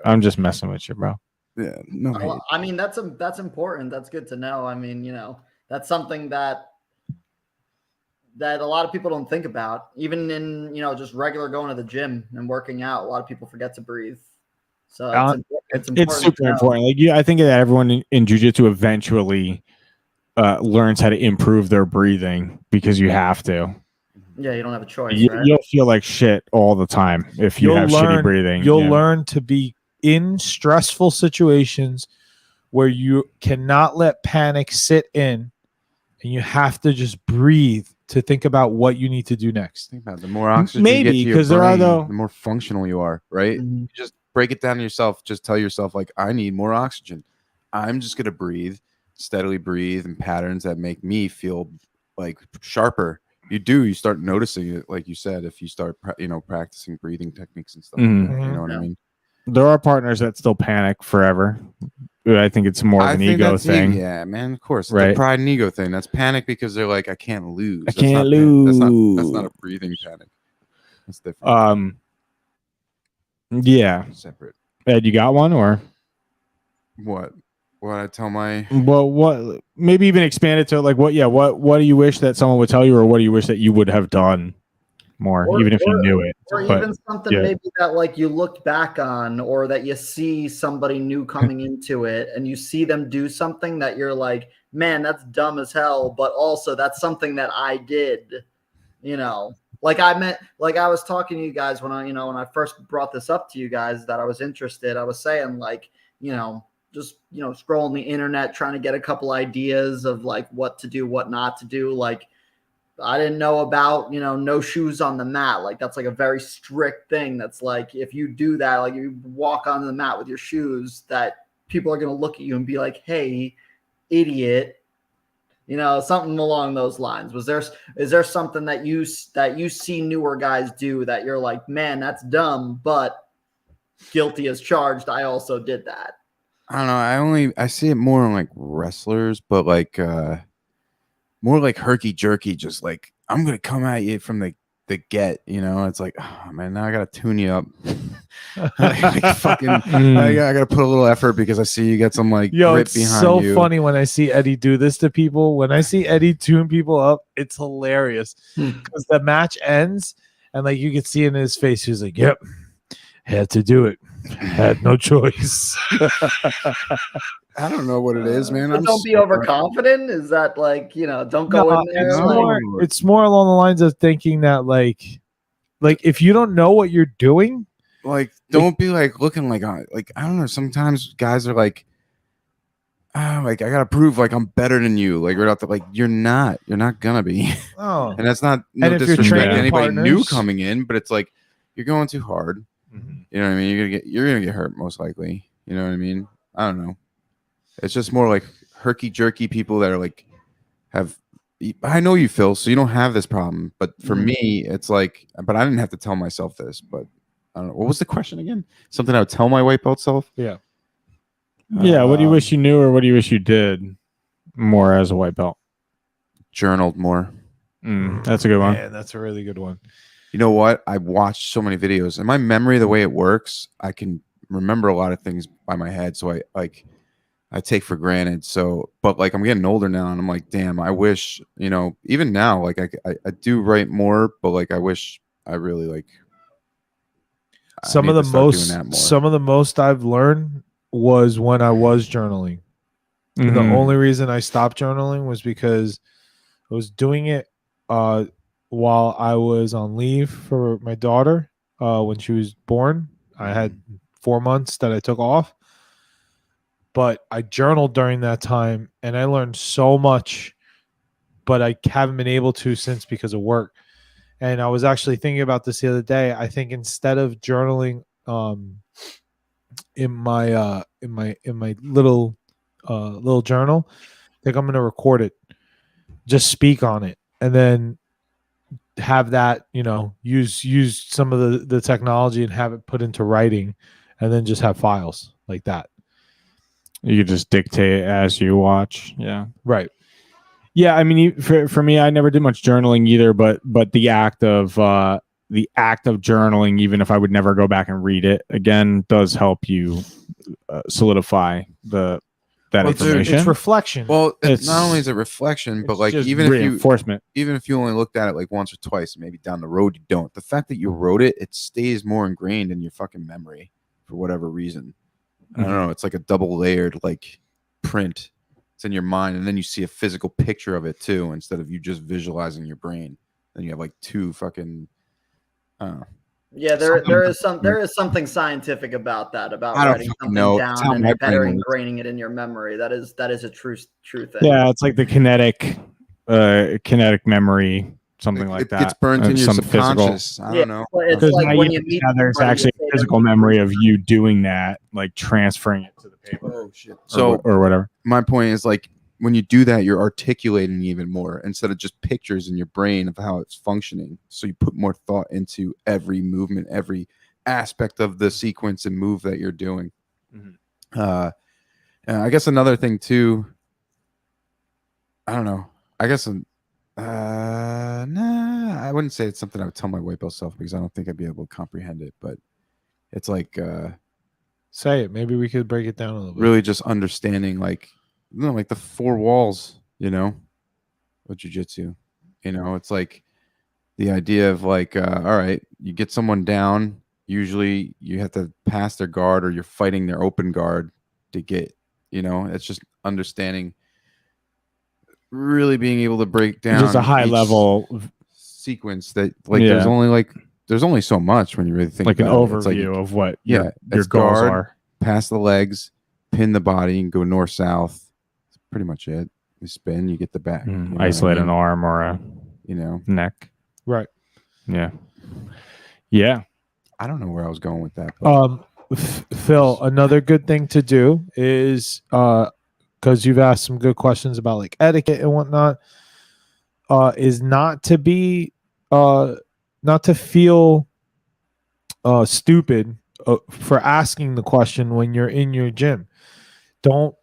I'm just messing with you, bro. yeah, no. hate. Well, I mean, that's important. That's good to know. I mean, that's something that a lot of people don't think about. Even in, just regular going to the gym and working out, a lot of people forget to breathe. So it's important. It's super to know. important. Like I think that everyone in jiu-jitsu eventually learns how to improve their breathing because you have to. Yeah, you don't have a choice, right? You'll feel like shit all the time if you have shitty breathing. You'll learn to be in stressful situations where you cannot let panic sit in, and you have to just breathe to think about what you need to do next. Think about it. The more oxygen Maybe, you get to 'cause your there are brain, the more functional you are, right? Mhm. You just break it down to yourself. Just tell yourself, like, I need more oxygen. I'm just gonna steadily breathe in patterns that make me feel like sharper. You start noticing it, like you said, if you start practicing breathing techniques and stuff. Mhm. Like that, you know what Yeah. I mean? There are partners that still panic forever. I think it's more of an ego that's thing. Yeah, man, of course. Right. The pride and ego thing. That's panic because they're like, I can't lose. I That's can't not That's not a breathing panic. That's different. Yeah. Separate. Ed, you got one or? What I tell my Well, what? Maybe even expand it to like what? Yeah, what do you wish that someone would tell you, or what do you wish that you would have done more, even if you knew it? Or But, even something yeah. maybe that like you look back on, or that you see somebody new coming into it and you see them do something that you're like, man, that's dumb as hell, but also that's something that I did, like I was talking to you guys when I first brought this up to you guys that I was interested. I was saying like, just scrolling the internet trying to get a couple ideas of like what to do, what not to do. Like I didn't know about, no shoes on the mat. Like that's like a very strict thing. That's like, if you do that, like you walk onto the mat with your shoes, that people are going to look at you and be like, hey, idiot, something along those lines. Is there something that you see newer guys do that you're like, man, that's dumb, but guilty as charged. I also did that. I don't know. I see it more in like wrestlers, but like more like herky jerky, just like I'm gonna come at you from the get, it's like, oh man, now I gotta tune you up. like fucking I gotta put a little effort because I see you get some like grip it's behind so you. funny when I see Eddie do this to people. When I see Eddie tune people up, it's hilarious because the match ends and like you can see in his face, he's like, yep, had to do it. Had no choice. I don't know what it is, man. But don't be overconfident. Is that like, don't go in there? It's more along the lines of thinking that like if you don't know what you're doing, like don't be like looking like I don't know. Sometimes guys are like, like I gotta prove like I'm better than you. Like right out there, like you're not gonna be. Oh, and that's not no and if you're disrespect to training anybody new partners- coming in, but it's like you're going too hard. Mhm. You know what I mean? You're gonna get hurt most likely. You know what I mean? I don't know. It's just more like herky jerky people that are like I know you, Phil, so you don't have this problem. But for me, it's like, but I didn't have to tell myself this. But I don't know. What was the question again? Something I would tell my white belt self? yeah. Yeah, what do you wish you knew, or what do you wish you did more as a white belt? Journaled more. That's a good one. Man, that's a really good one. You know what? I watched so many videos, and my memory, the way it works, I can remember a lot of things by my head. So I take for granted. So, but like I'm getting older now, and I'm like, damn, I wish, even now, like I do write more, but like I wish I really like. Some of the most I've learned was when I was journaling. Mhm. The only reason I stopped journaling was because I was doing it while I was on leave for my daughter when she was born. I had 4 months that I took off, but I journaled during that time, and I learned so much but I haven't been able to since because of work. And I was actually thinking about this the other day. I think instead of journaling in my little journal, I think I'm gonna record it, just speak on it, and then have that, use some of the technology and have it put into writing, and then just have files like that. You could just dictate as you watch. Yeah. Right. Yeah, I mean, for me, I never did much journaling either, but the act of journaling, even if I would never go back and read it again, does help you solidify that information. It's reflection. Well, It's- not only is it reflection, but It's like just even if reinforcement. you only looked at it like once or twice, maybe down the road you don't. The fact that you wrote it, it stays more ingrained in your fucking memory for whatever reason. I don't know. It's like a double layered like print. It's in your mind, and then you see a physical picture of it too, instead of you just visualizing your brain. Then you have like two fucking. Yeah, there is something scientific about that, about I don't writing fucking something know. It's how down my and better brain works. ingraining it in your memory. That is a true thing. Yeah, it's like the kinetic memory, something like it that. gets burnt in your some physical. subconscious. I don't know. It's Because like now when you meet there's somebody, actually you a say physical memory of you doing that, like transferring it to the paper Oh shit. So or whatever. my point is like when you do that, you're articulating even more instead of just pictures in your brain of how it's functioning. So you put more thought into every movement, every aspect of the sequence and move that you're doing. And I guess another thing too, I don't know. I guess I wouldn't say it's something I would tell my white belt self because I don't think I'd be able to comprehend it. But it's like Say it. Maybe we could break it down a little bit. really just understanding like like the four walls, of jiu-jitsu. It's like the idea of like, all right, you get someone down. Usually you have to pass their guard or you're fighting their open guard to get, it's just understanding, really being able to break down Just a high each level, sequence that like Yeah. there's only so much when you really think like an about it. It's like overview of what yeah, your it's goals guard, are. pass the legs, pin the body, and go north south. That's pretty much it. You spin, you get the back. You know what I Isolate an mean? arm or a neck. Right. Yeah. Yeah. I don't know where I was going with that. But Phil, another good thing to do is because you've asked some good questions about like etiquette and whatnot, is not to feel stupid for asking the question when you're in your gym. Don't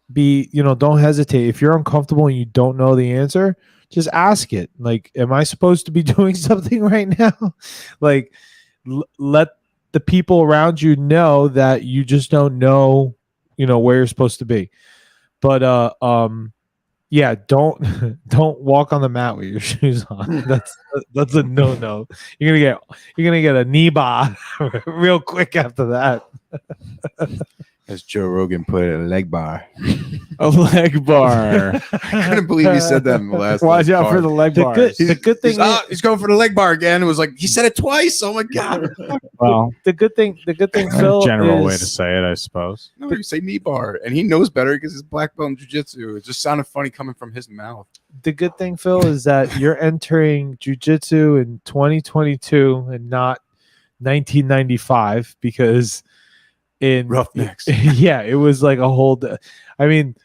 hesitate. If you're uncomfortable and you don't know the answer, just ask it. Like, am I supposed to be doing something right now? Like, let the people around you know that you just don't know, where you're supposed to be. But yeah, don't walk on the mat with your shoes on. That's a no. You're gonna get a knee bar real quick after that. as Joe Rogan put it, a leg bar. A leg bar. I couldn't believe he said that in the last. Watch out for the leg bars. The good thing he's going for the leg bar again. It was like he said it twice. Oh my god! Well, the good thing, Phil, general way is- to say it, I suppose. No, you say knee bar, and he knows better because he's black belt in jiu-jitsu. It just sounded funny coming from his mouth. the good thing, Phil, is that you're entering jiu-jitsu in 2022 and not 1995 because in Roughnecks. yeah, it was like a whole. I mean,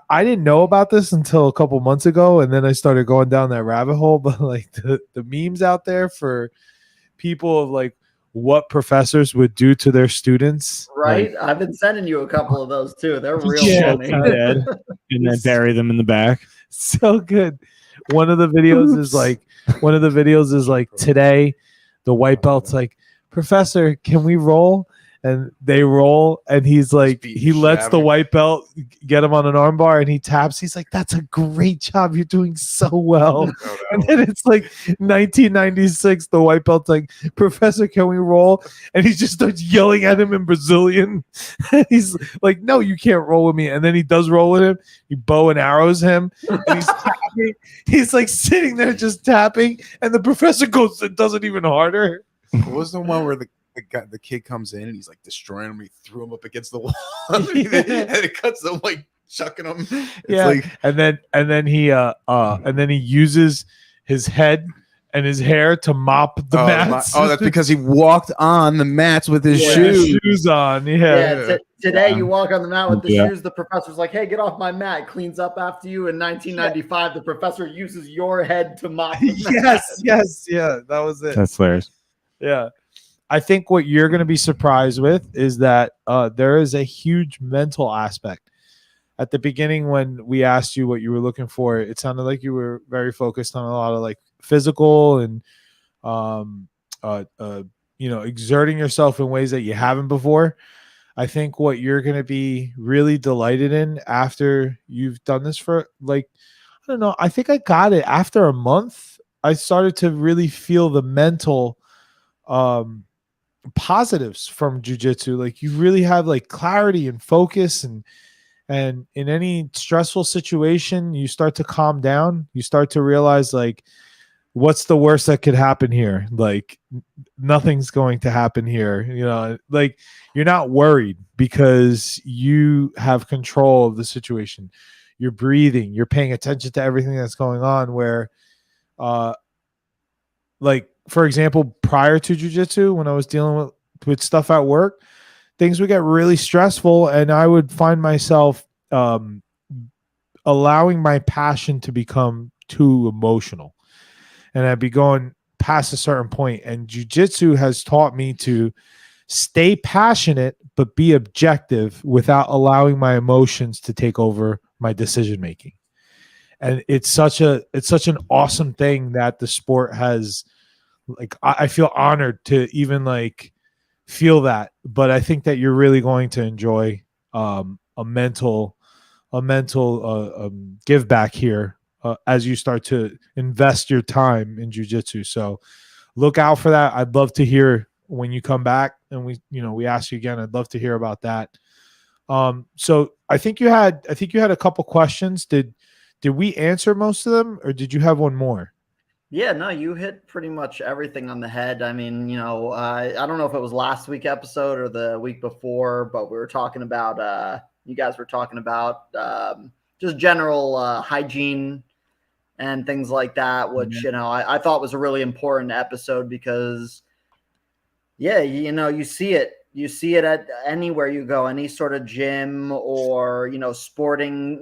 I didn't know about this until a couple months ago, and then I started going down that rabbit hole. But like the memes out there for people of like what professors would do to their students, Right? like, I've been sending you a couple of those too. They're real Yeah, funny. dead. And then bury them in the back. so good. One of the videos is like today, the white belt's like, Professor, can we roll? And they roll, and he's like, he lets the white belt get him on an armbar, and he taps. He's like, "That's a great job. You're doing so well." And then it's like 1996. The white belt's like, "Professor, can we roll?" And he just starts yelling at him in Brazilian. He's like, "No, you can't roll with me." And then he does roll with him. He bow and arrows him, and he's tapping. He's like sitting there just tapping, and the professor goes and does it even harder. What was the one where the kid comes in and he's like destroying him? He threw him up against the wall, and it cuts the white chucking them. It's Yeah, like, and then he uses his head and his hair to mop the mats. that's because he walked on the mats with his shoes on. Yeah. Today you walk on the mat with the Yeah. shoes. The professor's like, "Hey, get off my mat." Cleans up after you. In 1995, the professor uses your head to mop the mat. yes, yeah, that was it. That's hilarious. Yeah. I think what you're going to be surprised with is that there is a huge mental aspect. At the beginning, when we asked you what you were looking for, it sounded like you were very focused on a lot of like physical and, exerting yourself in ways that you haven't before. I think what you're going to be really delighted in after you've done this for like, I don't know, I think I got it after a month. I started to really feel the mental positives from jiu-jitsu. Like you really have like clarity and focus, and in any stressful situation you start to calm down. You start to realize like, what's the worst that could happen here? Like nothing's going to happen here. Like you're not worried because you have control of the situation. You're breathing, you're paying attention to everything that's going on, where like, for example, prior to jiu-jitsu, when I was dealing with stuff at work, things would get really stressful, and I would find myself allowing my passion to become too emotional, and I'd be going past a certain point. And jiu-jitsu has taught me to stay passionate but be objective without allowing my emotions to take over my decision making. And it's such an awesome thing that the sport has. Like I feel honored to even like feel that, but I think that you're really going to enjoy a mental give back here as you start to invest your time in jiu-jitsu. So look out for that. I'd love to hear when you come back and we ask you again. I'd love to hear about that. So I think you had a couple questions. Did we answer most of them, or did you have one more? Yeah, no, you hit pretty much everything on the head. I mean, I don't know if it was last week episode or the week before, but we were talking about, you guys were talking about just general hygiene and things like that, which, I thought was a really important episode because, yeah, you see it. You see it at anywhere you go, any sort of gym or, sporting,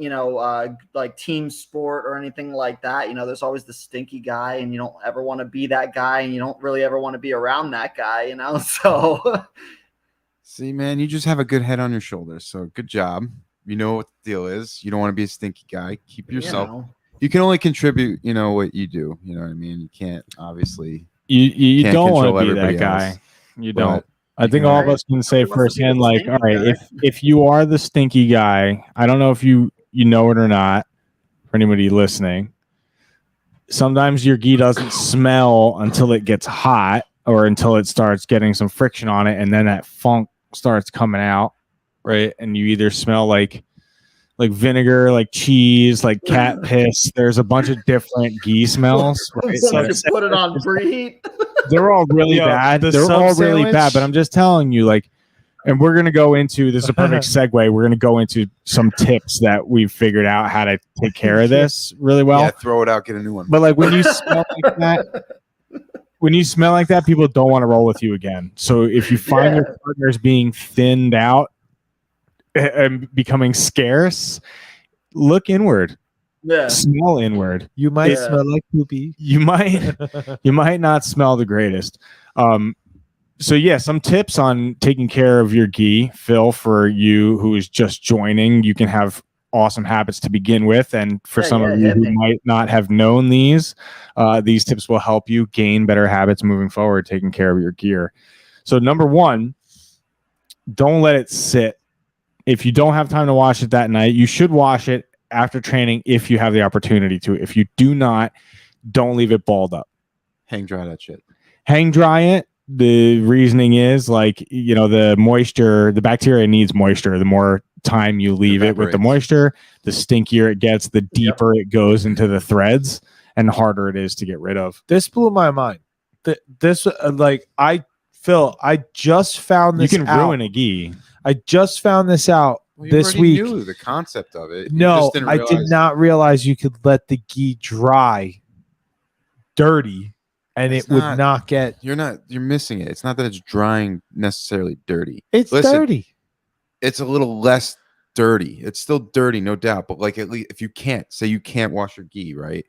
like team sport or anything like that. There's always the stinky guy, and you don't ever want to be that guy, and you don't really ever want to be around that guy, So see, man, you just have a good head on your shoulders. So good job. You know what the deal is. You don't want to be a stinky guy. Keep yourself. You can only contribute, what you do. You know what I mean? You can't, obviously. You don't want to be that everybody guy. else. You don't. I think all of us can say firsthand, like, all right, if you are the stinky guy, I don't know if you know it or not, for anybody listening, sometimes your gi doesn't smell until it gets hot or until it starts getting some friction on it, and then that funk starts coming out, right? And you either smell like vinegar, like cheese, like cat piss. There's a bunch of different gi smells. Right? So you put it on preheat. They're all really bad. They're all really bad. But I'm just telling you, like, and we're going to go into, this is a perfect segue. We're going to go into some tips that we've figured out how to take care of this really well. Yeah, throw it out, get a new one. But like when you smell like that, people don't want to roll with you again. So if you find your partners being thinned out and becoming scarce, look inward. Yeah. Smell inward. You might smell like poopy. You might not smell the greatest. So yeah, some tips on taking care of your gi, Phil, for you who is just joining. You can have awesome habits to begin with, and for some of you who might not have known these tips will help you gain better habits moving forward, taking care of your gear. So number one, don't let it sit. If you don't have time to wash it that night, you should wash it after training if you have the opportunity to. If you do not, don't leave it balled up. Hang dry that shit. Hang dry it. The reasoning is the moisture, the bacteria needs moisture. The more time you leave it with the moisture, the stinkier it gets, the deeper it goes into the threads, and the harder it is to get rid of. This blew my mind. I just found this out. You can ruin a gi. I just found this out Well, you this already week. knew the concept of it. You No, just didn't I did realize- not realize you could let the gi dry dirty and It's it would not- not get. You're missing it. It's not that it's drying necessarily dirty. It's Listen, dirty. It's a little less dirty. It's still dirty, no doubt. But like, at least if you can't wash your gi, right?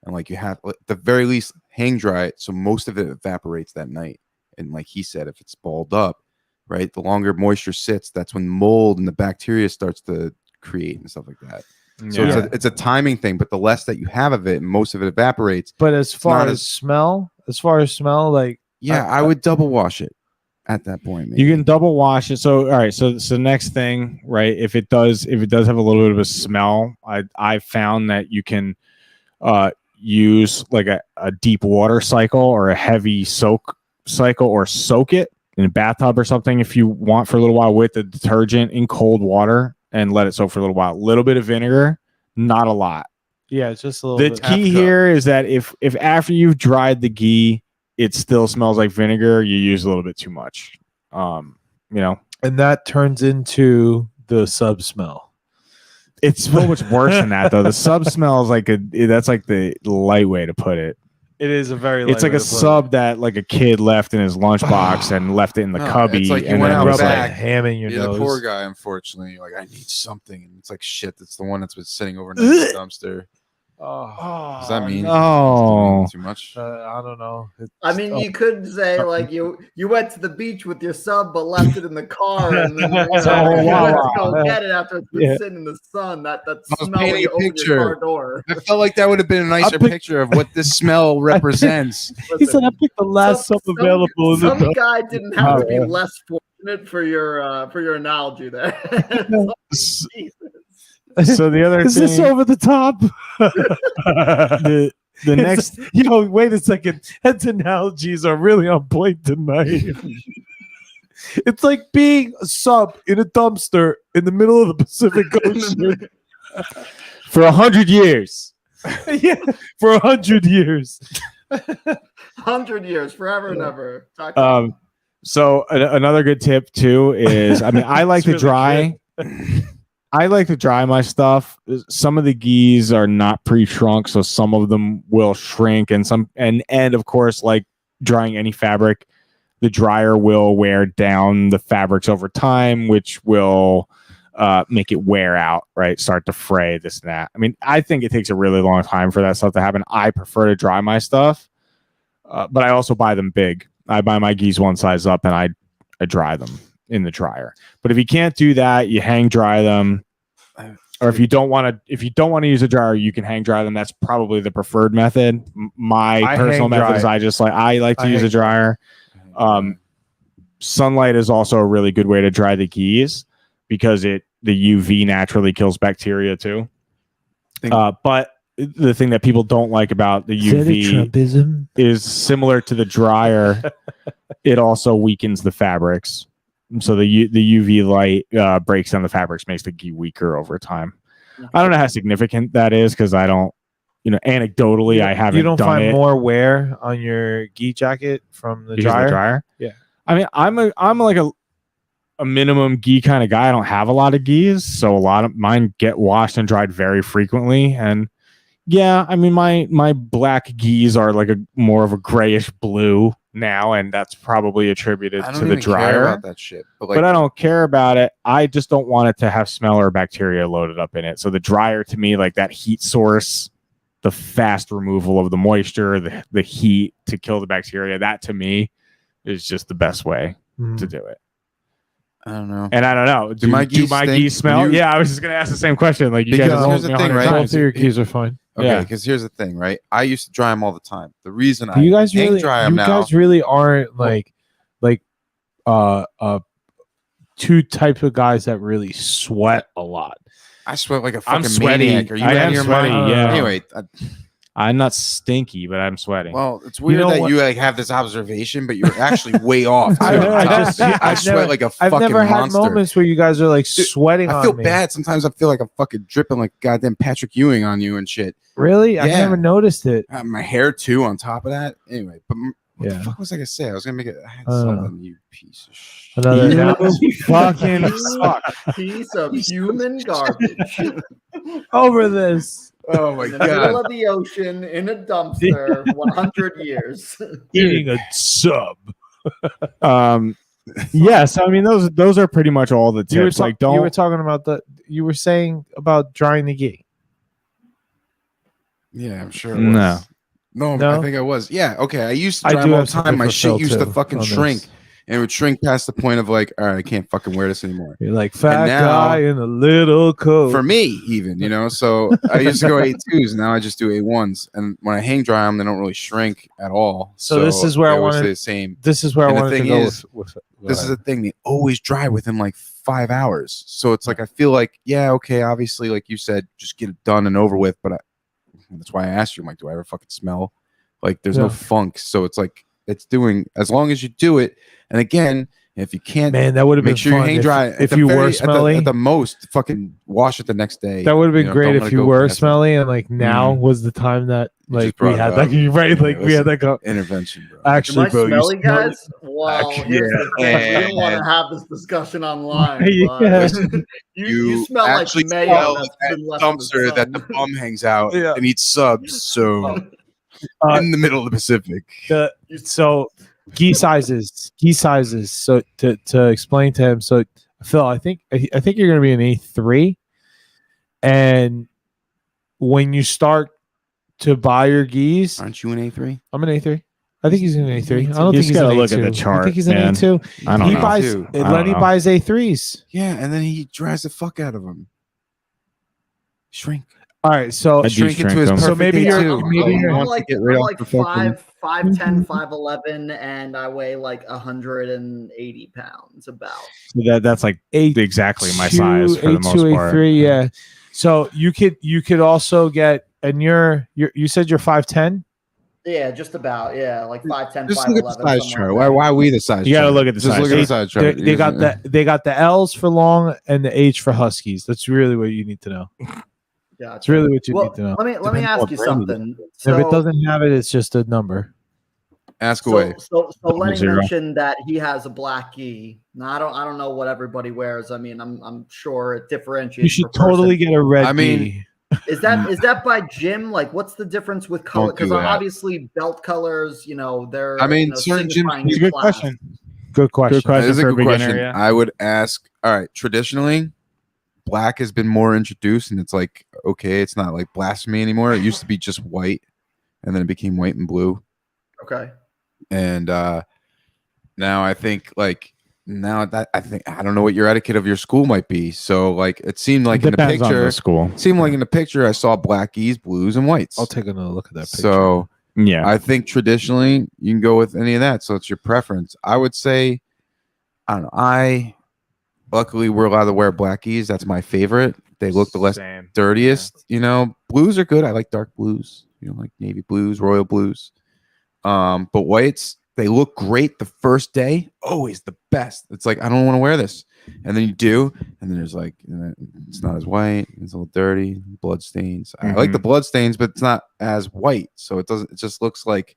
And like you have, at the very least, hang dry it so most of it evaporates that night. And like he said, if it's balled up, right, the longer moisture sits, that's when mold and the bacteria starts to create and stuff like that. So it's a timing thing. But the less that you have of it, most of it evaporates. But as far not as smell, like I would double wash it at that point. Maybe. You can double wash it. So all right. So next thing, right? If it does have a little bit of a smell, I found that you can use like a deep water cycle or a heavy soak cycle, or soak it in a bathtub or something if you want for a little while with the detergent in cold water and let it soak for a little while. A little bit of vinegar, not a lot. yeah, it's just a little The bit. key here is that if after you've dried the gi, it still smells like vinegar, you use a little bit too much. You know, And that turns into the sub smell. it's so much worse than that though. The sub smell is like that's like the light way to put it. It is a very. It's like a sub that like a kid left in his lunchbox and left it in the No, cubby. it's like you and went then out was rub back. like ham in your You're nose. the poor guy, unfortunately. You're like, I need something. And it's like, shit, that's the one that's been sitting overnight in the dumpster. Oh, Does that mean no. too much? I don't know. I mean, you could say like you went to the beach with your sub, but left it in the car, and then you went to go get it after it's been sitting in the sun. That was smell when painting you a open picture. your car door. I felt like that would have been a nicer picture of what this smell represents. He said, "I picked the last sub available." In Some the guy didn't have to be less fortunate for your analogy there. So the other Is thing, this over the top? the next Wait a second. Ed's analogies are really on point tonight. It's like being a sub in a dumpster in the middle of the Pacific Ocean. for 100 years. Yeah, for 100 years. 100 years, forever and ever. So another good tip too is, I mean, I like to really dry. I like to dry my stuff. Some of the gis are not pre-shrunk, so some of them will shrink, and of course, like drying any fabric, the dryer will wear down the fabrics over time, which will make it wear out, right? Start to fray, this and that. I mean, I think it takes a really long time for that stuff to happen. I prefer to dry my stuff, but I also buy them big. I buy my gis one size up, and I dry them in the dryer. But if you can't do that, you hang dry them. Or if you don't want to use a dryer, you can hang dry them. That's probably the preferred method. My personal method is I like to use a dryer. Sunlight is also a really good way to dry the gis because the UV naturally kills bacteria too. But the thing that people don't like about the UV is similar to the dryer. It also weakens the fabrics. So the UV light breaks down the fabrics, makes the gi weaker over time. I don't know how significant that is because I don't, anecdotally, I haven't. You don't done find it. more wear on your gi jacket from the dryer? Yeah. I mean, I'm like a minimum gi kind of guy. I don't have a lot of gis, so a lot of mine get washed and dried very frequently. And yeah, I mean, my black gis are like more of a grayish blue now, and that's probably attributed to the dryer. Care about that shit, but I don't care about it. I just don't want it to have smell or bacteria loaded up in it. So the dryer, to me, like that heat source, the fast removal of the moisture, the heat to kill the bacteria, that to me is just the best way to do it. I don't know. And I don't know. Do my gis smell? Yeah, I was just gonna ask the same question. Like you guys have here's told me the thing, 100 right? times. Both of your gis are fine. Okay, because here's the thing, right? I used to dry them all the time. The reason You guys hang really, dry them you now, guys really aren't like two types of guys that really sweat a lot. I sweat like a I'm fucking sweaty. maniac. Are you I out am of your sweaty, mind? yeah. Anyway, I'm not stinky, but I'm sweating. well, it's weird know that what? you like have this observation, but you're actually way off. Too. I sweat never- like a I've fucking never had monster. moments where you guys are like sweating I feel on me. bad sometimes. I feel like I'm fucking dripping like goddamn Patrick Ewing on you and shit. Really? I've Yeah. never noticed it. My hair too. On top of that, anyway. But What the Yeah. fuck was I gonna say? I was gonna make it. I had I don't know. something. You piece of shit. Another You analogy. fucking You suck. piece of human garbage Over this. Oh my in the middle god. of the ocean in a dumpster, 100 years. Eating a sub. Yes, I mean those are pretty much all the tips. You were, Like don't you were talking about you were saying about drying the gi. Yeah, I'm sure it No. was. No, No? I think I was. Yeah, okay. I used to I drive do all have the time. something My for shit Phil, used to too, fucking on shrink. this. And it would shrink past the point of like, all right, I can't fucking wear this anymore. You're like fat now- guy in a little coat. For me, even, you know. So I used to go A2s, now I just do A1s. And when I hang dry them, they don't really shrink at all. So this is where they I always wanted- stay the same. This is where And I the wanted to thing go is, with This is the thing, they always dry within like 5 hours. So it's like I feel like, yeah, okay, obviously, like you said, just get it done and over with. But that's why I asked you, I'm like, do I ever fucking smell? Like there's no Yeah. funk. So it's like it's doing as long as you do it. And again, if you can't, Man, that would have been make sure you fun hang if, dry. if you were smelly. at the most, fucking wash it the next day. That would have been You know, great don't if let it you go were past that. smelly and like now Mhm. was the time that You like just we brought had it that up. right Yeah, like we had that go. intervention, bro. Actually, Am I bro, you smelly, smell guys? Well, Actually, here's yeah. the thing. We don't want And- to have this discussion online. Yeah. But you smell like actually mayo smell that's that been left in the dumpster that the sun. bum hangs out Yeah. and eats subs. So Uh, in the middle of the Pacific. So gi sizes. So to explain to him, so Phil, I think you're gonna be an A3, and when you start to buy your gis, Aren't you an A3? I'm an A3. I think he's an A3. I don't You think just he's gotta an look A2. at the I chart, think he's an man. A2. I don't He know. buys too. I don't Lenny know. buys A3s. Yeah, and then he dries the fuck out of them. Shrink. All right, so I do Shrink into shrink his them. perfect So maybe you're- A2. maybe He you're- wants to get rid I'm of like the fucking- 5'10", 5'11", and I weigh like 180 pounds about. That's like exactly my size for the most A2, part. A3, yeah. So you could also get, and you said you're 5'10". Yeah, just about. Yeah, like 5'10", Just look at the 5'11", size somewhere chart. in Why there. are we the size You gotta chart? look at the Just size look at the chart. size chart. They got the L's for long and the H for huskies. That's really what you need to know. Yeah, That's really what you well, need to know. let me Depends ask what you brand you something. If it doesn't have it, it's just a number. Ask away. So Lenny 0. mentioned that he has a black gi. Now I don't know what everybody wears. I mean, I'm sure it differentiates. You should per person. totally get a red I mean, gi. Is that by gym? Like, what's the difference with color? Don't do Because that. obviously belt colors, they're. I mean, certain gyms- signifying It's a your good class. question. Good question. Good question. That is a for a good beginner, question. yeah. I would ask. All right, traditionally, black has been more introduced, and it's like okay, it's not like blasphemy anymore. It used to be just white, and then it became white and blue, Okay. and now I think like now that I don't know what your etiquette of your school might be. So like it seemed like in the Depends on picture, the school. seemed like in the picture I saw blackies, blues, and whites. I'll take another look at that picture. So Yeah. I think traditionally you can go with any of that. So it's your preference. I would say, I don't know. Luckily we're allowed to wear blackies. That's my favorite. They look the less Same. dirtiest. Blues are good. I like dark blues. Like navy blues, royal blues. But whites, they look great the first day. Always the best. It's like I don't want to wear this, and then you do, and then there's like it's not as white. It's a little dirty, blood stains. I like the blood stains, but it's not as white. So it doesn't. It just looks like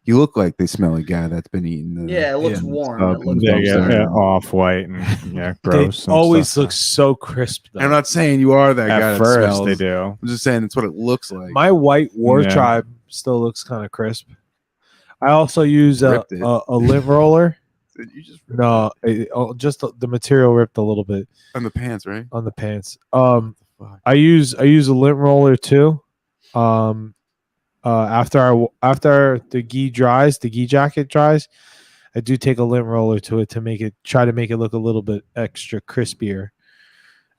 you look like the smelly guy that's been eating. Yeah, it looks worn. It looks Yeah, dumpster. off white and yeah, gross. They and always stuff. look so crisp. Though. I'm not saying you are that guy. At that first smells. they do. I'm just saying that's what it looks like. My white war Yeah. tribe still looks kind of crisp. I also use a Ripped it. lint roller. You just No, just the material ripped a little bit on the pants, right? on the pants. Fuck. I use a lint roller too. After the gi dries, the gi jacket dries, I do take a lint roller to it to try to make it look a little bit extra crispier,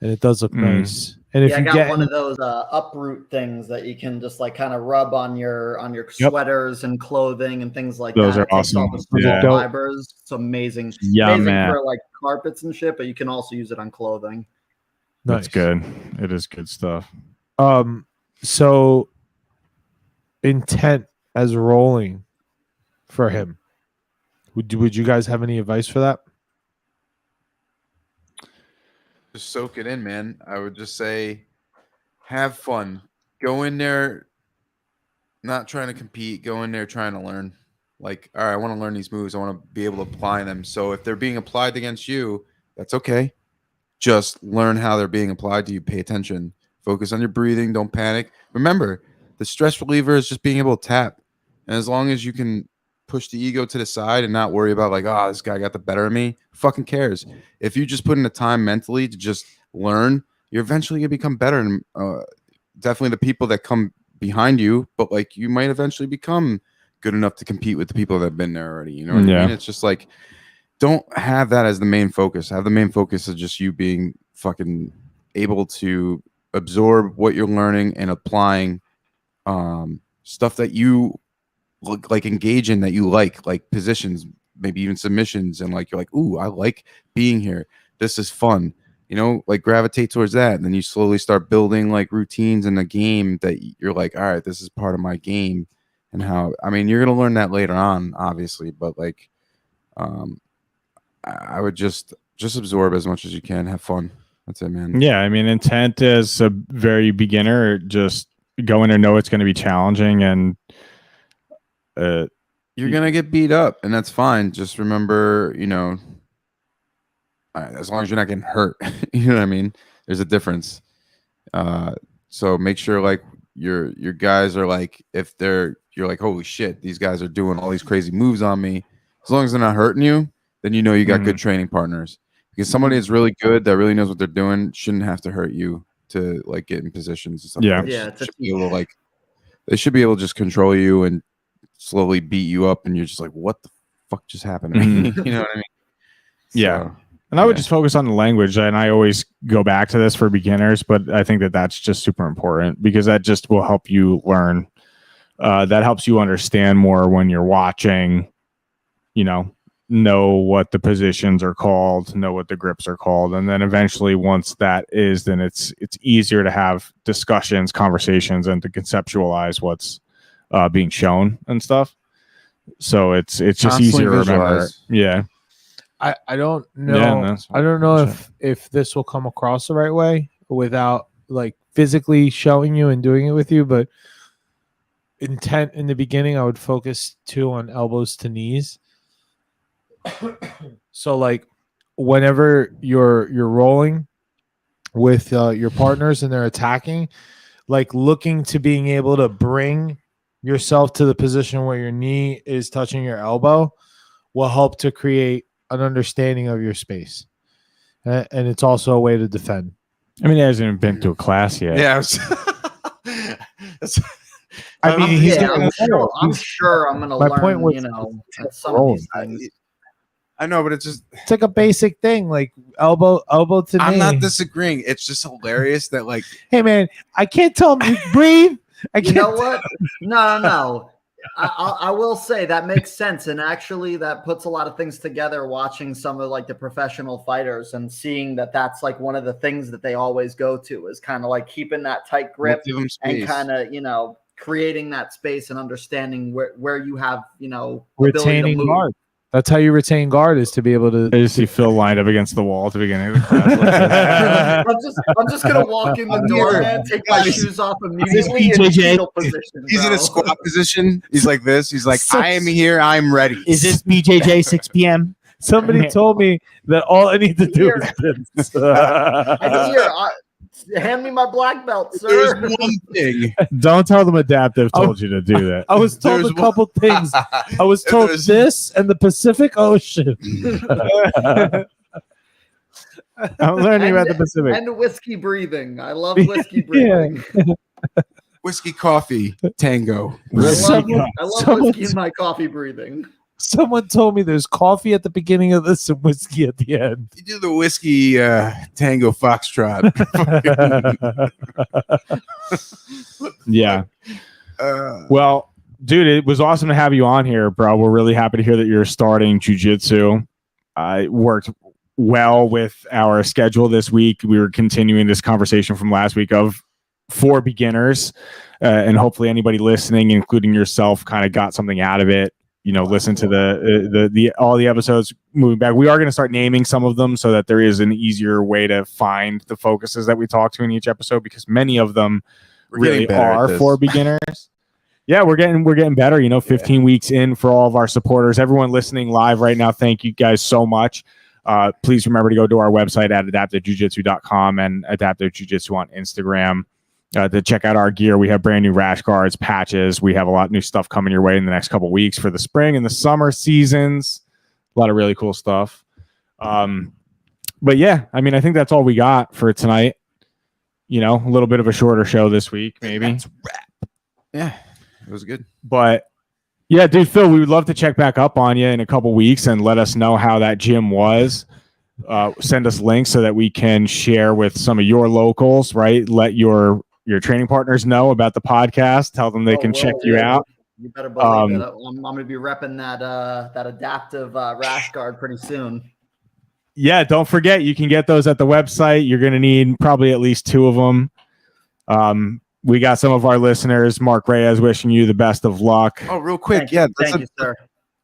and it does look nice. And if I you got get one of those uproot things that you can just like kind of rub on your sweaters and clothing and things like Those that. are It takes all awesome. the small Yeah. fibers. It's amazing. Yeah, amazing man. for like carpets and shit, but you can also use it on clothing. That's nice. good. It is good stuff. So intent as rolling for him. Would you guys have any advice for that? Just soak it in, man. I would just say have fun. Go in there not trying to compete, go in there trying to learn. Like, all right, I want to learn these moves. I want to be able to apply them. So if they're being applied against you, that's okay. Just learn how they're being applied to you. Pay attention. Focus on your breathing. Don't panic. Remember, the stress reliever is just being able to tap. And as long as you can push the ego to the side and not worry about like, oh, this guy got the better of me, who fucking cares? If you just put in the time mentally to just learn, you're eventually going to become better. And definitely the people that come behind you, but like you might eventually become good enough to compete with the people that have been there already. You know what I mean? It's just like, don't have that as the main focus. Have the main focus of just you being fucking able to absorb what you're learning and applying stuff that you like engage in, that you like positions, maybe even submissions, and like you're like, ooh, I like being here. This is fun. You know, like gravitate towards that. And then you slowly start building like routines in the game that you're like, all right, this is part of my game. And how, I mean, you're going to learn that later on, obviously, but like, I would just absorb as much as you can. Have fun. That's it, man. Yeah. I mean, intent as a very beginner, just go in and know it's going to be challenging, and you're going to get beat up, and that's fine. Just remember, you know, as long as you're not getting hurt, you know what I mean? There's a difference. So make sure like your guys are like, if you're like, holy shit, these guys are doing all these crazy moves on me. As long as they're not hurting you, then you know you got good training partners. Because somebody that's really good, that really knows what they're doing, shouldn't have to hurt you to like get in positions and stuff. Yeah. They should be able to just control you and slowly beat you up, and you're just like, what the fuck just happened to me? You know what I mean? Yeah. And I would just focus on the language, and I always go back to this for beginners, but I think that that's just super important because that just will help you learn. That helps you understand more when you're watching, you know what the positions are called, know what the grips are called. And then eventually once that is, then it's easier to have discussions, conversations, and to conceptualize what's being shown and stuff. So it's just constantly easier to remember. Yeah. I don't know. Yeah, I don't know if this will come across the right way without like physically showing you and doing it with you, but intent in the beginning, I would focus too on elbows to knees. So like whenever you're rolling with your partners and they're attacking, like looking to being able to bring yourself to the position where your knee is touching your elbow will help to create an understanding of your space, and it's also a way to defend. I mean, he hasn't even been to a class yet. Yeah. I mean, I'm sure I'm going to learn, you know, some of these things. I know, but it's like a basic thing, like elbow to knee. I'm not disagreeing. It's just hilarious that like, hey man, I can't tell him to breathe. You know what? No. I will say that makes sense, and actually that puts a lot of things together watching some of like the professional fighters and seeing that that's like one of the things that they always go to is kind of like keeping that tight grip and kind of, you know, creating that space and understanding where you have, you know, retaining guard. That's how you retain guard, is to be able to. I just see Phil lined up against the wall at the beginning of the class. I'm just gonna walk in the door, man, take my shoes off immediately. He's in a squat position. He's like this. He's like, I am here. I'm ready. Is this BJJ 6 p.m.? Somebody told me that all I need to do is this. Hand me my black belt, sir. There's one thing. Don't tell them Adaptive told you to do that. I was told a couple things. I was told this and the Pacific Ocean. I'm learning about the Pacific. And whiskey breathing. I love whiskey breathing. Yeah. Whiskey, coffee, tango. I love whiskey in my coffee breathing. Someone told me there's coffee at the beginning of this and whiskey at the end. You do the whiskey tango foxtrot. Yeah. Well, dude, it was awesome to have you on here, bro. We're really happy to hear that you're starting jiu-jitsu. It worked well with our schedule this week. We were continuing this conversation from last week for beginners, and hopefully anybody listening, including yourself, kind of got something out of it. You know, listen to the all the episodes moving back. We are going to start naming some of them so that there is an easier way to find the focuses that we talk to in each episode, because many of them really are for beginners. Yeah, we're getting better. 15 weeks in for all of our supporters. Everyone listening live right now, thank you guys so much. Please remember to go to our website at adaptivejujitsu.com and Adaptive Jiu-Jitsu on Instagram to check out our gear. We have brand new rash guards, patches. We have a lot of new stuff coming your way in the next couple weeks for the spring and the summer seasons. A lot of really cool stuff. But yeah, I mean, I think that's all we got for tonight. A little bit of a shorter show this week, maybe. That's a wrap. Yeah, it was good. But yeah, dude, Phil, we would love to check back up on you in a couple weeks and let us know how that gym was. Send us links so that we can share with some of your locals, right? Let your training partners know about the podcast. Tell them they can check you out. You better believe it. I'm going to be repping that adaptive rash guard pretty soon. Yeah, don't forget, you can get those at the website. You're going to need probably at least 2 of them. We got some of our listeners. Mark Reyes wishing you the best of luck. Oh, real quick. Thank you, sir.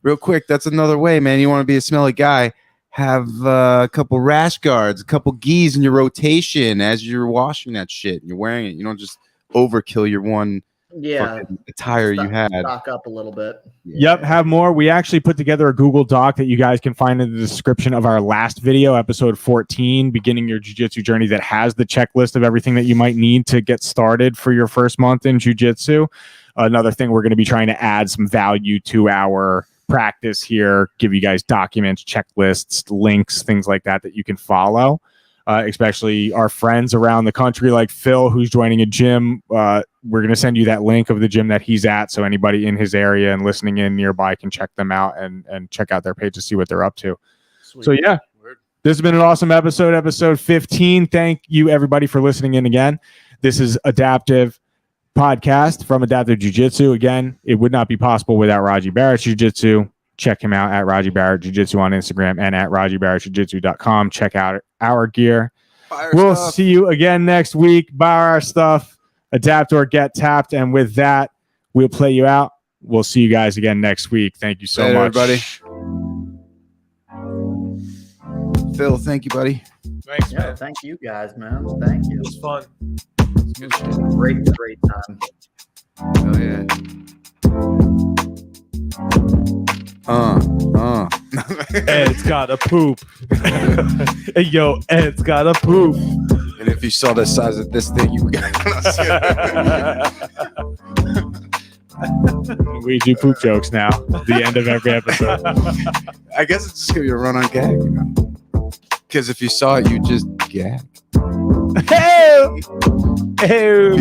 Real quick. That's another way, man. You want to be a smelly guy. Have a couple rash guards, a couple gis in your rotation as you're washing that shit and you're wearing it. You don't just overkill your one attire you had. Stock up a little bit. Yep, have more. We actually put together a Google Doc that you guys can find in the description of our last video, episode 14, beginning your jiu-jitsu journey, that has the checklist of everything that you might need to get started for your first month in jiu-jitsu. Another thing, we're going to be trying to add some value to our practice here, give you guys documents, checklists, links, things like that you can follow. Especially our friends around the country like Phil, who's joining a gym. We're going to send you that link of the gym that he's at, so anybody in his area and listening in nearby can check them out and check out their page to see what they're up to. Sweet. So yeah, this has been an awesome episode 15. Thank you everybody for listening in again. This is Adaptive Podcast from Adaptive Jiu-Jitsu. Again, it would not be possible without Radji Barret Jiu-Jitsu. Check him out at Radji Barret Jiu-Jitsu on Instagram and at RadjiBarrettJiu-Jitsu.com. Check out our gear. We'll see you again next week. Buy our stuff, adapt or get tapped. And with that, we'll play you out. We'll see you guys again next week. Thank you so much. Everybody. Phil, thank you, buddy. Thanks, Yeah, man. thank you guys, man. Thank you. It was fun. It was a great time. Oh, yeah. Ed's got a poop. Hey, yo, Ed's got a poop. And if you saw the size of this thing, you would We do poop jokes now. The end of every episode. I guess it's just gonna be a run-on gag, because if you saw it, you just gag. Hey! Hey!